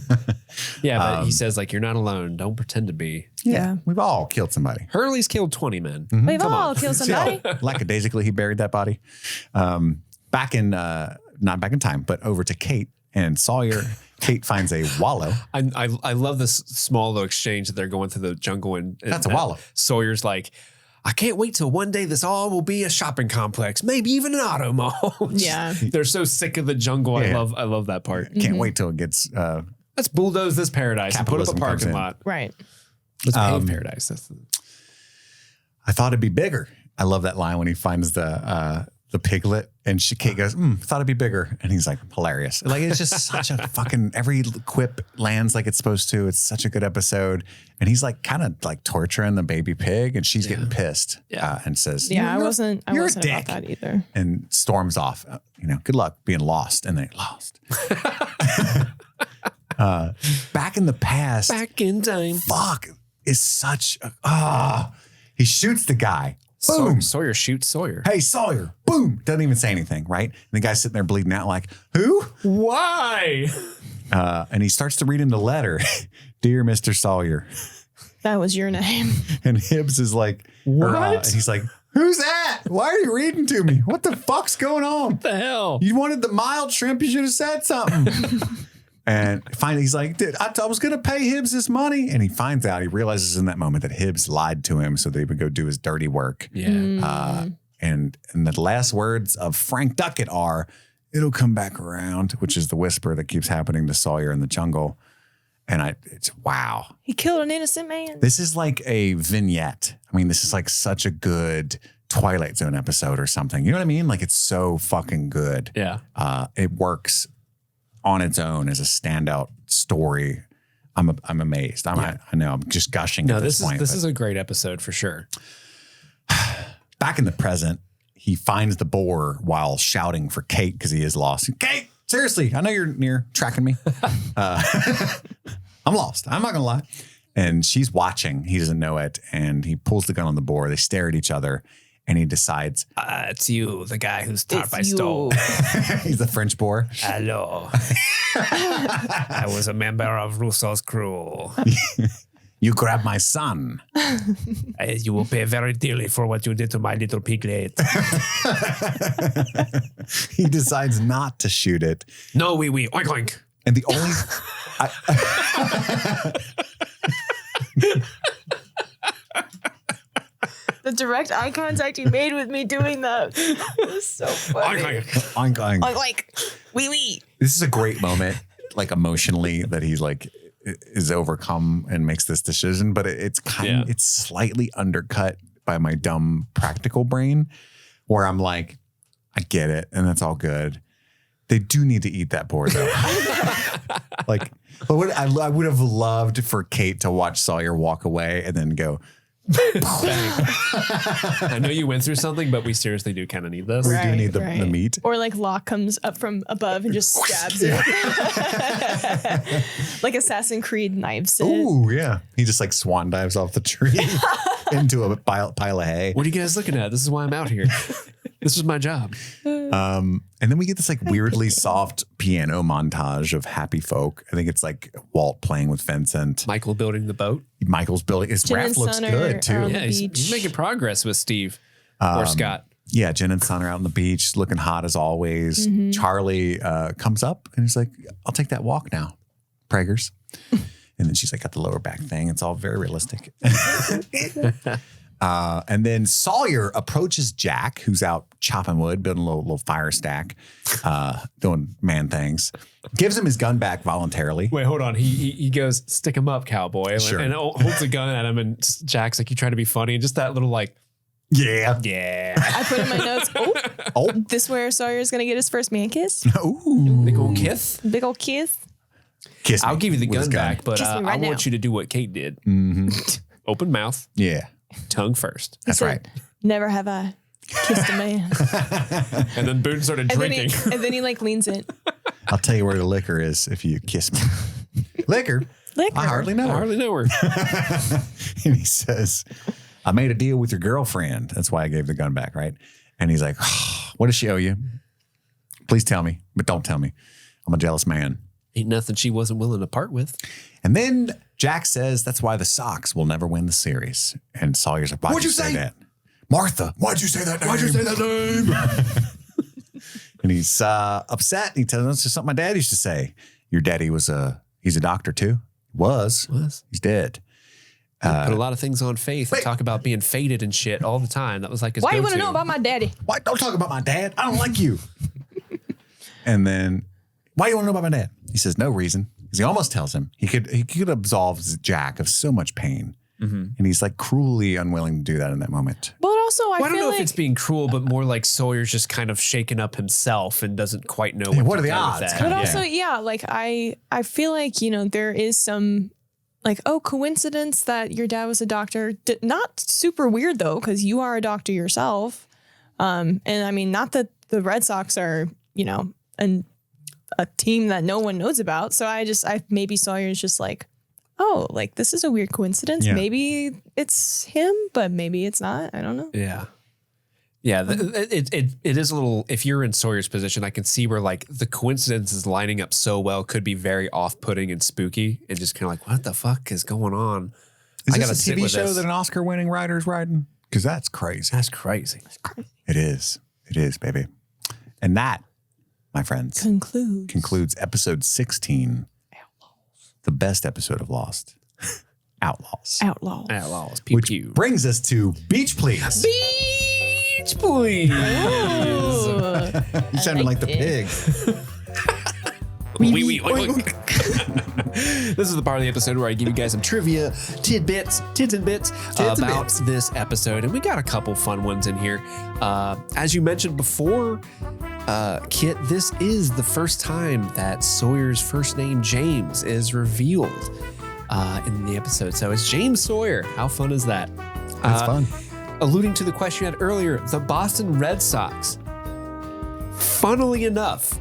Yeah, but he says like you're not alone. Don't pretend to be. Yeah. We've all killed somebody. Hurley's killed 20 men. We've all killed somebody. Lackadaisically, he buried that body. Back in, not back in time, but over to Kate and Sawyer. Kate finds a wallow. I love this small little exchange that they're going through the jungle and That's a wallow. Sawyer's like, I can't wait till one day this all will be a shopping complex, maybe even an auto mall. Yeah. They're so sick of the jungle. Yeah. I love that part. Can't wait till it gets Let's bulldoze this paradise and put up a Capitalism comes parking in. lot. Right. Let's pave paradise. I thought it'd be bigger. I love that line when he finds the piglet and Kate goes, thought it'd be bigger. And he's like, hilarious. Like, it's just such a fucking, every quip lands like it's supposed to. It's such a good episode. And he's like kind of like torturing the baby pig and she's getting pissed and says, Yeah, I wasn't you're a about dick. that either. And storms off. Good luck being lost. And they lost. Back in the past. Back in time. Fuck is such a, he shoots the guy. Boom. Sawyer shoots Sawyer. Hey, Sawyer. Boom. Doesn't even say anything, right? And the guy's sitting there bleeding out like, who? Why? And he starts to read in the letter, Dear Mr. Sawyer. That was your name. And Hibbs is like, What? and he's like, who's that? Why are you reading to me? What the fuck's going on? What the hell? You wanted the mild shrimp. You should have said something. And finally, he's like, dude, I was going to pay Hibbs this money. And he finds out, he realizes in that moment that Hibbs lied to him so that he would go do his dirty work. Yeah. And the last words of Frank Duckett are, it'll come back around, which is the whisper that keeps happening to Sawyer in the jungle. And it's wow. He killed an innocent man. This is like a vignette. I mean, this is like such a good Twilight Zone episode or something. You know what I mean? Like, it's so fucking good. Yeah. It works on its own as a standout story. I'm amazed. I know I'm just gushing at this point. This is a great episode for sure. Back in the present, he finds the boar while shouting for Kate because he is lost. Kate, seriously, I know you're near tracking me. I'm lost. I'm not going to lie. And she's watching. He doesn't know it. And he pulls the gun on the bore. They stare at each other. And he decides, it's you, the guy who's taught by you. Stoll. he's the French boar. Hello. I was a member of Rousseau's crew. You grabbed my son. You will pay very dearly for what you did to my little piglet. He decides not to shoot it. No, oink oink. And the only... The direct eye contact he made with me doing that was so funny. Oink oink. Like, wee. This is a great moment, like emotionally, that he's like is overcome and makes this decision. But it's it's slightly undercut by my dumb practical brain, where I'm like, I get it, and that's all good. They do need to eat that boar though. Like, but I would have loved for Kate to watch Sawyer walk away and then go. I know you went through something, but we seriously do kind of need this. We do need the meat. Or like Locke comes up from above and just stabs it. Like Assassin's Creed knives it. Ooh, yeah. He just like swan dives off the tree into a pile of hay. What are you guys looking at? This is why I'm out here. This is my job. And then we get this like weirdly soft piano montage of happy folk. I think it's like Walt playing with Vincent. Michael building the boat. Michael's building. His rap looks good too. Yeah, he's making progress with Steve or Scott. Yeah, Jen and Son are out on the beach looking hot as always. Mm-hmm. Charlie comes up and he's like, I'll take that walk now, Praggers. And then she's like, got the lower back thing. It's all very realistic. And then Sawyer approaches Jack, who's out chopping wood, building a little fire stack, doing man things. Gives him his gun back voluntarily. Wait, hold on. He goes, stick him up, cowboy. Sure. And holds a gun at him. And Jack's like, you try to be funny. And just that little like, yeah. I put in my notes, this where Sawyer's going to get his first man kiss. Ooh. big old kiss. Big old kiss. Kiss me I'll give you the with his gun back, but I want you to do what Kate did. Mm-hmm. Open mouth. Yeah. Tongue first. That's right. Never have I kissed a man. And then Boone started drinking. And then he like leans in. I'll tell you where the liquor is if you kiss me. Liquor? I hardly know her. And he says, I made a deal with your girlfriend. That's why I gave the gun back, right? And he's like, what does she owe you? Please tell me, but don't tell me. I'm a jealous man. Ain't nothing she wasn't willing to part with. And then Jack says that's why the Sox will never win the series. And Sawyer's like, why'd you say that? Martha, why'd you say that name? Why'd you say that name? And he's upset. He tells us it's just something my dad used to say. Your daddy he's a doctor too? Was. He's dead. Put a lot of things on Faith and talk about being faded and shit all the time. That was like his Why go-to. you want to know about my daddy? Why? Don't talk about my dad. I don't like you. And then, why do you want to know about my dad? He says, no reason. Because he almost tells him he could absolve Jack of so much pain. Mm-hmm. And he's like cruelly unwilling to do that in that moment. But also, I don't know if it's being cruel, but more like Sawyer's just kind of shaken up himself and doesn't quite know what are the odds. But also, like I feel like, there is some like, coincidence that your dad was a doctor. Not super weird though, because you are a doctor yourself. And I mean, not that the Red Sox are, a team that no one knows about. So maybe Sawyer's just like, like this is a weird coincidence. Yeah. Maybe it's him, but maybe it's not. I don't know. Yeah. Yeah. It is a little, if you're in Sawyer's position, I can see where like the coincidences lining up so well could be very off-putting and spooky and just kind of like, what the fuck is going on? Is this a TV show that an Oscar-winning writer's writing? Because that's crazy. That's crazy. It is. It is, baby. And that, my friends, concludes episode 16. Outlaws. The best episode of Lost. Outlaws. Pew, which pew. brings us to Beach Please. Beach Please. You sounded like the pig. This is the part of the episode where I give you guys some trivia, tids and bits about this episode. And we got a couple fun ones in here. As you mentioned before, Kit, this is the first time that Sawyer's first name, James, is revealed in the episode. So it's James Sawyer. How fun is that? That's fun. Alluding to the question you had earlier, the Boston Red Sox, funnily enough,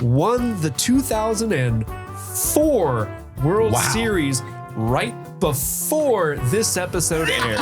won the 2004 World Series right before this episode aired.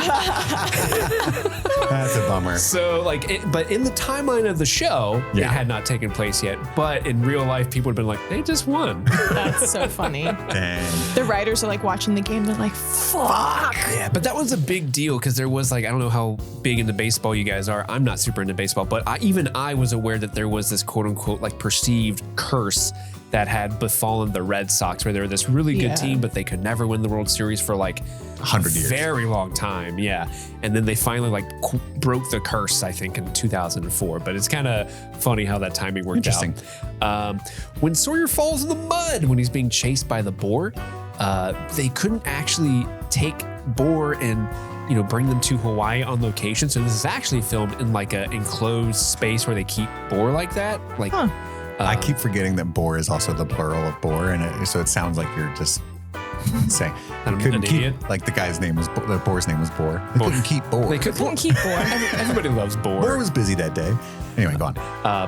That's a bummer. So, but in the timeline of the show, it had not taken place yet. But in real life, people would have been like, they just won. That's so funny. Dang. The writers are like watching the game. They're like, fuck. Yeah, but that was a big deal because there was I don't know how big into baseball you guys are. I'm not super into baseball, but I was aware that there was this quote unquote perceived curse that had befallen the Red Sox, where they were this really good team, but they could never win the World Series for 100 years. Very long time. Yeah. And then they finally broke the curse, I think, in 2004. But it's kind of funny how that timing worked out. Interesting. When Sawyer falls in the mud when he's being chased by the boar, they couldn't actually take boar and bring them to Hawaii on location. So this is actually filmed in an enclosed space where they keep boar like that. I keep forgetting that boar is also the plural of boar, and so it sounds like you're just saying couldn't keep idiot. the guy's name was the boar's name was boar. They couldn't keep boar. They couldn't keep boar. Everybody loves boar. Boar was busy that day. Anyway, go on.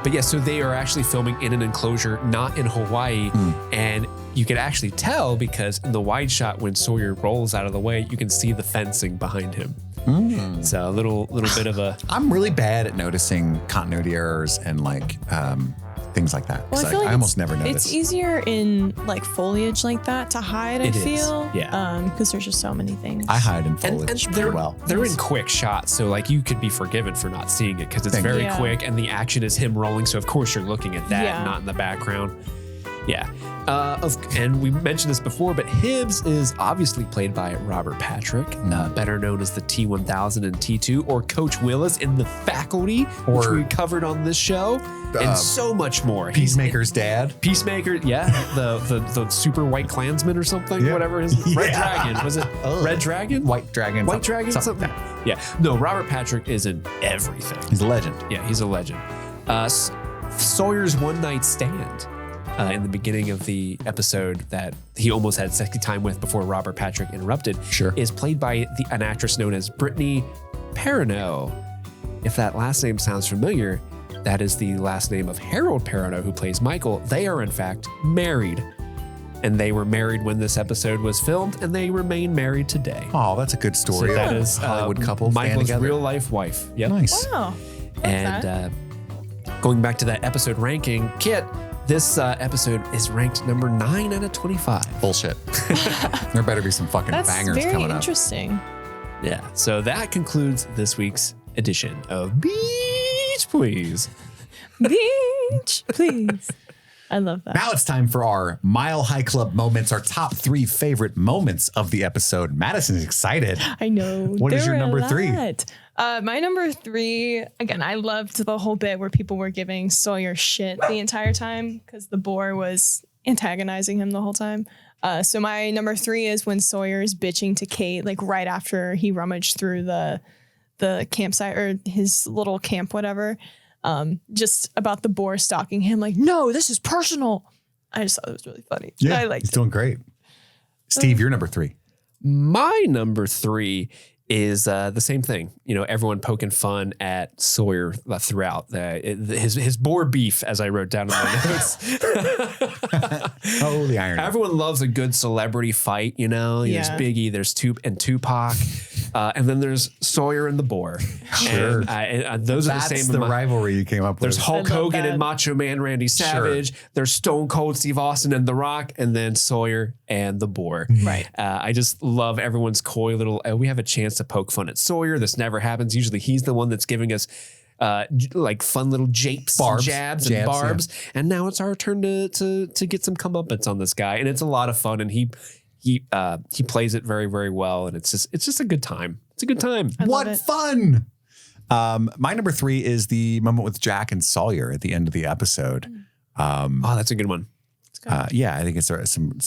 But yeah, so they are actually filming in an enclosure, not in Hawaii, and you can actually tell because in the wide shot when Sawyer rolls out of the way, you can see the fencing behind him. So a little bit of a. I'm really bad at noticing continuity errors and things like that. Well, I feel like I almost never notice. It's easier in foliage like that to hide. I feel, because there's just so many things. I hide in foliage pretty well. They're in quick shots, so you could be forgiven for not seeing it because it's very quick, and the action is him rolling. So of course you're looking at that, not in the background. Yeah. And we mentioned this before, but Hibbs is obviously played by Robert Patrick, better known as the T-1000 and T2, or Coach Willis in The Faculty, which we covered on this show, and so much more. Peacemaker's dad. Peacemaker, the super white Klansman or something, whatever his Red Dragon. Was it Red Dragon? White Dragon. White Dragon? Something. Yeah. No, Robert Patrick is in everything. He's a legend. Yeah, he's a legend. Sawyer's one night stand. In the beginning of the episode that he almost had sexy time with before Robert Patrick interrupted, is played by an actress known as Brittany Perrineau. If that last name sounds familiar, that is the last name of Harold Perrineau, who plays Michael. They are, in fact, married. And they were married when this episode was filmed, and they remain married today. Oh, that's a good story. So that is Hollywood couple. Michael's real-life wife. Yep. Nice. Wow. And going back to that episode ranking, Kit, this episode is ranked number 9 out of 25. Bullshit. There better be some fucking bangers coming up. That's very interesting. Yeah. So that concludes this week's edition of Beach Please. Beach Please. I love that. Now it's time for our Mile High Club moments, our top 3 favorite moments of the episode. Madison is excited. I know. What is your number 3? My number 3, again, I loved the whole bit where people were giving Sawyer shit the entire time because the boar was antagonizing him the whole time. So my number 3 is when Sawyer is bitching to Kate, right after he rummaged through the campsite or his little camp, whatever. Just about the boar stalking him, no, this is personal. I just thought it was really funny. Yeah, I liked he's doing great. Steve, your number 3. My number 3 is the same thing. Everyone poking fun at Sawyer throughout. His boar beef, as I wrote down in my notes. Oh, the irony. Everyone loves a good celebrity fight, There's Biggie, there's Tupac, and then there's Sawyer and the boar. Sure. And those are the same. That's the rivalry you came up with. There's Hulk Hogan and Macho Man Randy Savage. Sure. There's Stone Cold Steve Austin and The Rock, and then Sawyer and the boar. Right. I just love everyone's coy little, we have a chance to poke fun at Sawyer. This never happens. Usually he's the one that's giving us fun little japes, jabs and barbs. Yeah. And now it's our turn to get some comeuppance on this guy. And it's a lot of fun. And he plays it very, very well. And it's just a good time. It's a good time. What fun. My number 3 is the moment with Jack and Sawyer at the end of the episode. That's a good one. Yeah, I think it's some,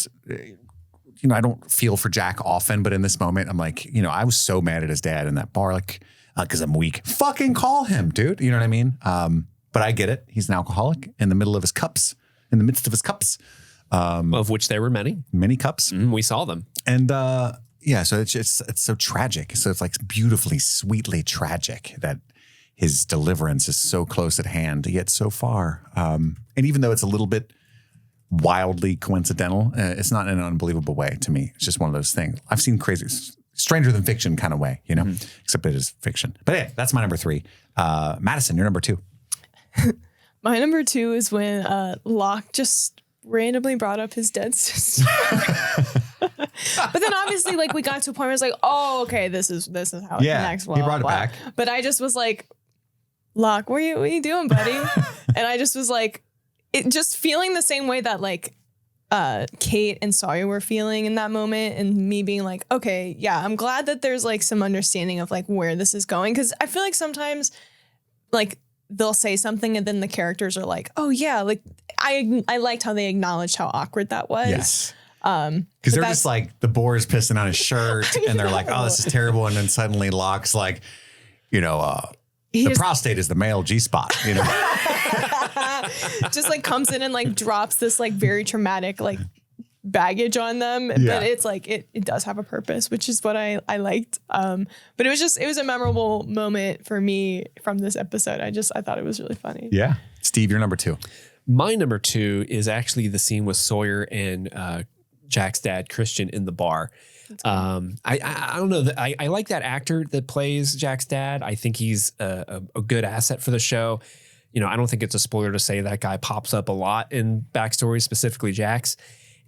I don't feel for Jack often, but in this moment, I'm I was so mad at his dad in that bar, because I'm weak. Fucking call him, dude. You know what I mean? But I get it. He's an alcoholic in the midst of his cups. Of which there were many. Many cups. We saw them. And so it's so tragic. So it's beautifully, sweetly tragic that his deliverance is so close at hand, yet so far. And even though it's a little bit wildly coincidental, it's not in an unbelievable way to me. It's just one of those things. I've seen crazy, stranger than fiction kind of way, you know, except it is fiction. But yeah, that's my number 3. Madison, your number 2. My number 2 is when Locke just randomly brought up his dead sister. But then obviously, like, we got to a point where it's like, oh, okay, this is how it connects. He brought it back. But I just was like, Locke, what are you doing, buddy? And I just was like, it just feeling the same way that like Kate and Sawyer were feeling in that moment, and me being like, okay, yeah, I'm glad that there's like some understanding of like where this is going, because I feel like sometimes like they'll say something and then the characters are like, oh yeah, like I liked how they acknowledged how awkward that was. Yes. Because they're just like, the boar is pissing on his shirt and they're like, oh, this is terrible. And then suddenly Locke's like, you know, the prostate is the male G-spot, you know. Just like comes in and like drops this like very traumatic like baggage on them. But it's like, it does have a purpose, which is what I liked. But it was a memorable moment for me from this episode. I thought it was really funny. Yeah. Steve, your number 2. My number 2 is actually the scene with Sawyer and Jack's dad, Christian, in the bar. I don't know. I like that actor that plays Jack's dad. I think he's a good asset for the show. You know, I don't think it's a spoiler to say that guy pops up a lot in backstories, specifically Jack's.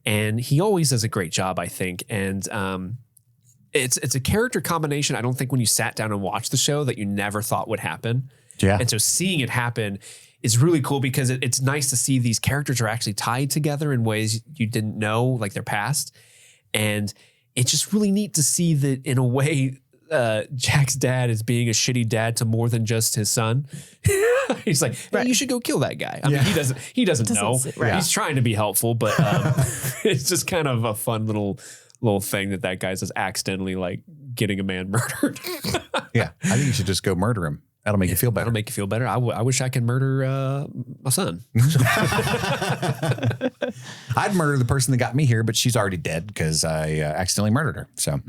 And he always does a great job, I think. And it's a character combination, I don't think, when you sat down and watched the show, that you never thought would happen. Yeah. And so seeing it happen is really cool, because it's nice to see these characters are actually tied together in ways you didn't know, like their past. And it's just really neat to see that, in a way, Jack's dad is being a shitty dad to more than just his son. He's like, hey, you should go kill that guy. I mean, he doesn't know. Right. He's trying to be helpful, but it's just kind of a fun little thing that guy's just accidentally like getting a man murdered. Yeah. I think you should just go murder him. That'll make you feel better. That'll make you feel better. I wish I could murder my son. I'd murder the person that got me here, but she's already dead because I accidentally murdered her. So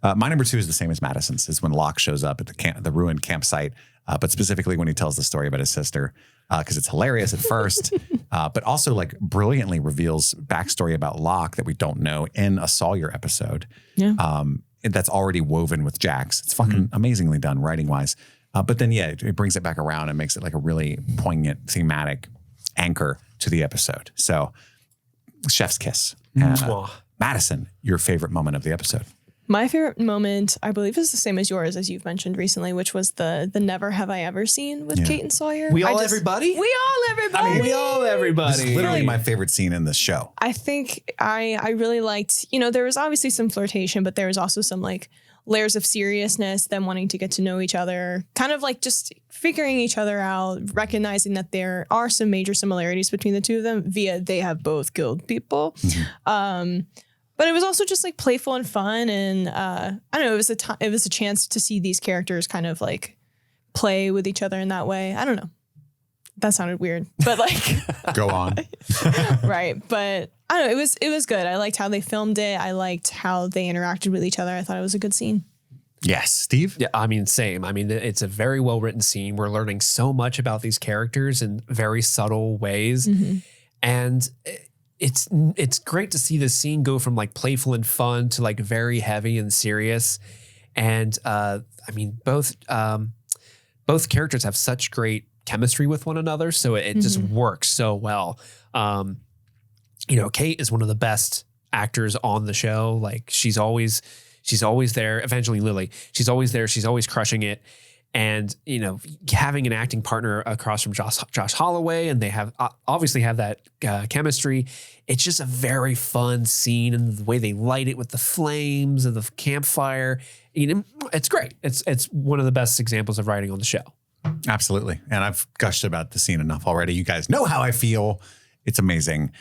my number 2 is the same as Madison's, is when Locke shows up at the ruined campsite, but specifically when he tells the story about his sister, because it's hilarious at first, but also like brilliantly reveals backstory about Locke that we don't know in a Sawyer episode. Yeah. That's already woven with Jack's. It's fucking amazingly done writing wise. But then, it brings it back around and makes it like a really poignant thematic anchor to the episode. So, chef's kiss. Madison, your favorite moment of the episode? My favorite moment, I believe, is the same as yours, as you've mentioned recently, which was the never have I ever scene with Kate and Sawyer. Everybody? We all everybody. I mean, we all everybody. This is literally my favorite scene in the show. I think I really liked, there was obviously some flirtation, but there was also some like layers of seriousness, them wanting to get to know each other, kind of like just figuring each other out, recognizing that there are some major similarities between the two of them via they have both killed people. But it was also just like playful and fun. And I don't know, it was a chance to see these characters kind of like play with each other in that way. I don't know. That sounded weird, but like go on. Right. But I don't know. It was good. I liked how they filmed it. I liked how they interacted with each other. I thought it was a good scene. Yes. Steve? Yeah, I mean, same. I mean, it's a very well written scene. We're learning so much about these characters in very subtle ways. And it's great to see this scene go from like playful and fun to like very heavy and serious. And I mean, both characters have such great chemistry with one another, so it just works so well. Kate is one of the best actors on the show. Like she's always there. Eventually Lily, she's always there. She's always crushing it. And having an acting partner across from Josh Holloway, and they have obviously have that chemistry. It's just a very fun scene, and the way they light it with the flames of the campfire. It's great. It's one of the best examples of writing on the show. Absolutely. And I've gushed about the scene enough already. You guys know how I feel. It's amazing.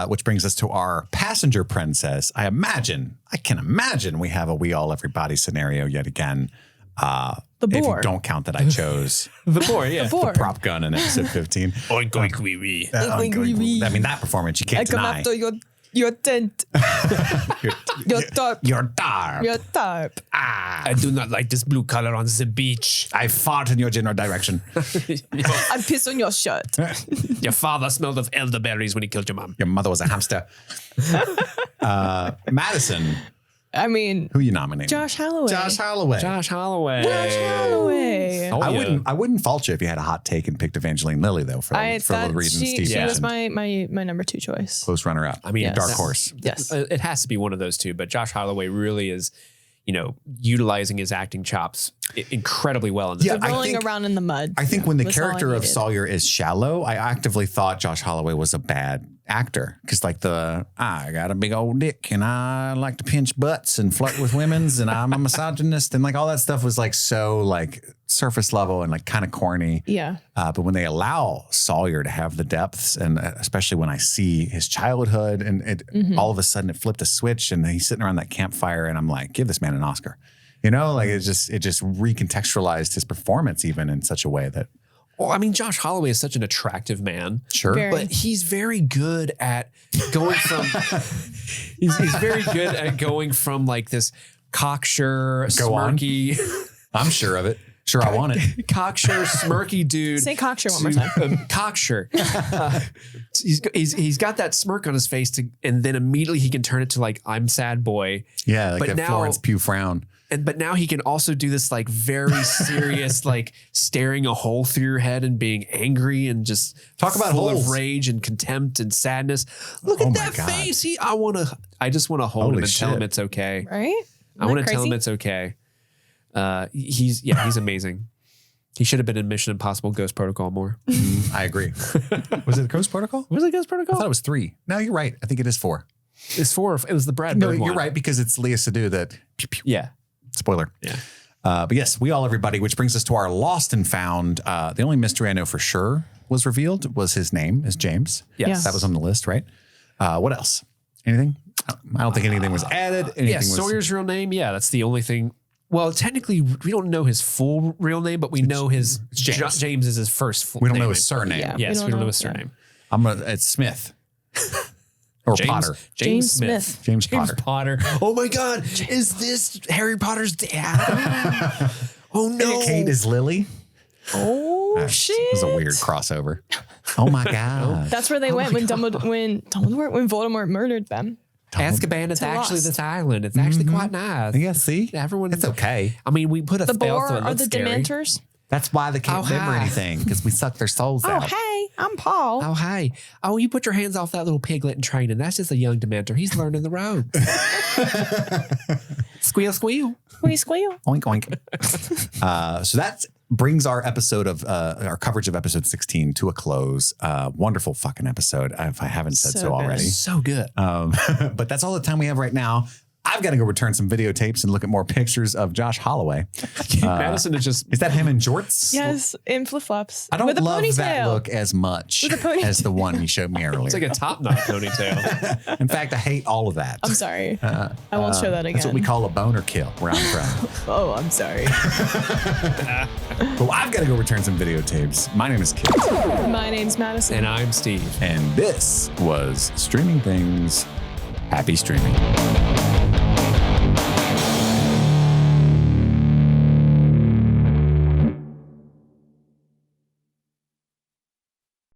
Which brings us to our passenger princess. I can imagine we have a we all everybody scenario yet again. The boar. If you don't count that I chose the boar, yeah. The prop gun in episode 15. Oink, oink, wee, wee. I mean, that performance you can't deny. Your tent. Your tarp. Your tarp. Your tarp. I do not like this blue color on the beach. I fart in your general direction. I piss on your shirt. Your father smelled of elderberries when he killed your mom. Your mother was a hamster. Madison, I mean, who you nominating? Josh Holloway. Josh Holloway. Josh Holloway. Josh Holloway. Oh, I wouldn't fault you if you had a hot take and picked Evangeline Lilly though for the reasons Steve she was mentioned. my number 2 choice. Close runner up. I mean, Yes. dark horse. Yes. It has to be one of those two, but Josh Holloway really is, utilizing his acting chops incredibly well in this. Yeah, They're rolling around in the mud. I think when the was all I character of needed. Sawyer is shallow, I actively thought Josh Holloway was a bad actor because like I got a big old dick and I like to pinch butts and flirt with women's and I'm a misogynist and like all that stuff was like so like surface level and like kind of corny. Yeah. But when they allow Sawyer to have the depths and especially when I see his childhood and all of a sudden it flipped a switch and he's sitting around that campfire and I'm like, give this man an Oscar. Like it just recontextualized his performance even in such a way that. Well, I mean, Josh Holloway is such an attractive man. Sure. Very. But he's very good at going from he's very good at going from like this cocksure, Go on. smirky, I'm sure of it. Sure, I want it. cocksure, smirky dude. Say cocksure one more time. Cocksure. He's got that smirk on his face and then immediately he can turn it to like, I'm sad boy. Yeah, like But that now- Florence Pugh frown. But now he can also do this like very serious, like staring a hole through your head and being angry and just Talk about full holes. of rage and contempt and sadness. Look Oh at my that God. face. I just want to hold Holy him and tell him shit. it's okay. Right? I want to tell him it's okay. He's amazing. He should have been in Mission Impossible Ghost Protocol more. I agree. Was it Ghost Protocol? Was it Ghost I Protocol? thought it was 3. No, you're right. I think it is 4. It's 4. It was the Brad No, Bird you're one. right because it's Leah Sadu that. Pew, pew. Yeah. Spoiler. Yeah. But yes, we all everybody, which brings us to our lost and found. The only mystery I know for sure was revealed was his name is James. Yes. That was on the list, right? What else? Anything? I don't think anything was added. Anything Yeah, was Sawyer's real name. Yeah, that's the only thing. Well, technically, we don't know his full real name, but we know his James. James is his first full we don't name. know his surname. Yeah. Yes, we don't know his Yeah. surname. It's Smith or James, Potter. James Smith. James Potter. Potter. Oh my God. Is this Harry Potter's dad? Oh no. Kate is Lily. Oh, shit. It was a weird crossover. Oh my God. That's where they went when Voldemort murdered them. Azkaban is To actually Lost. this island. It's actually quite nice. Yeah, see? Everyone, It's okay. I mean, we put a The spell boar so it are looks the scary. Dementors. That's why they can't Oh, remember hi. anything because we suck their souls Oh, out. hey, I'm Paul. Oh, hi. Oh, you put your hands off that little piglet in training. That's just a young Dementor. He's learning the ropes. Squeal, squeal. We squeal. Oink, oink. So that brings our episode of our coverage of episode 16 to a close. Wonderful fucking episode, if I haven't said So so good. already. So good. But that's all the time we have right now. I've got to go return some videotapes and look at more pictures of Josh Holloway. Madison is just Is that him in jorts? Yes, in flip flops. I don't with a love ponytail. that look as much With a ponytail. as the one you showed me earlier. it's like a top knot ponytail. In fact, I hate all of that. I'm sorry. I won't show that again. That's what we call a boner kill where I'm from. Oh, I'm sorry. Well, I've got to go return some videotapes. My name is Kit. My name's Madison. And I'm Steve. And this was Streaming Things. Happy streaming.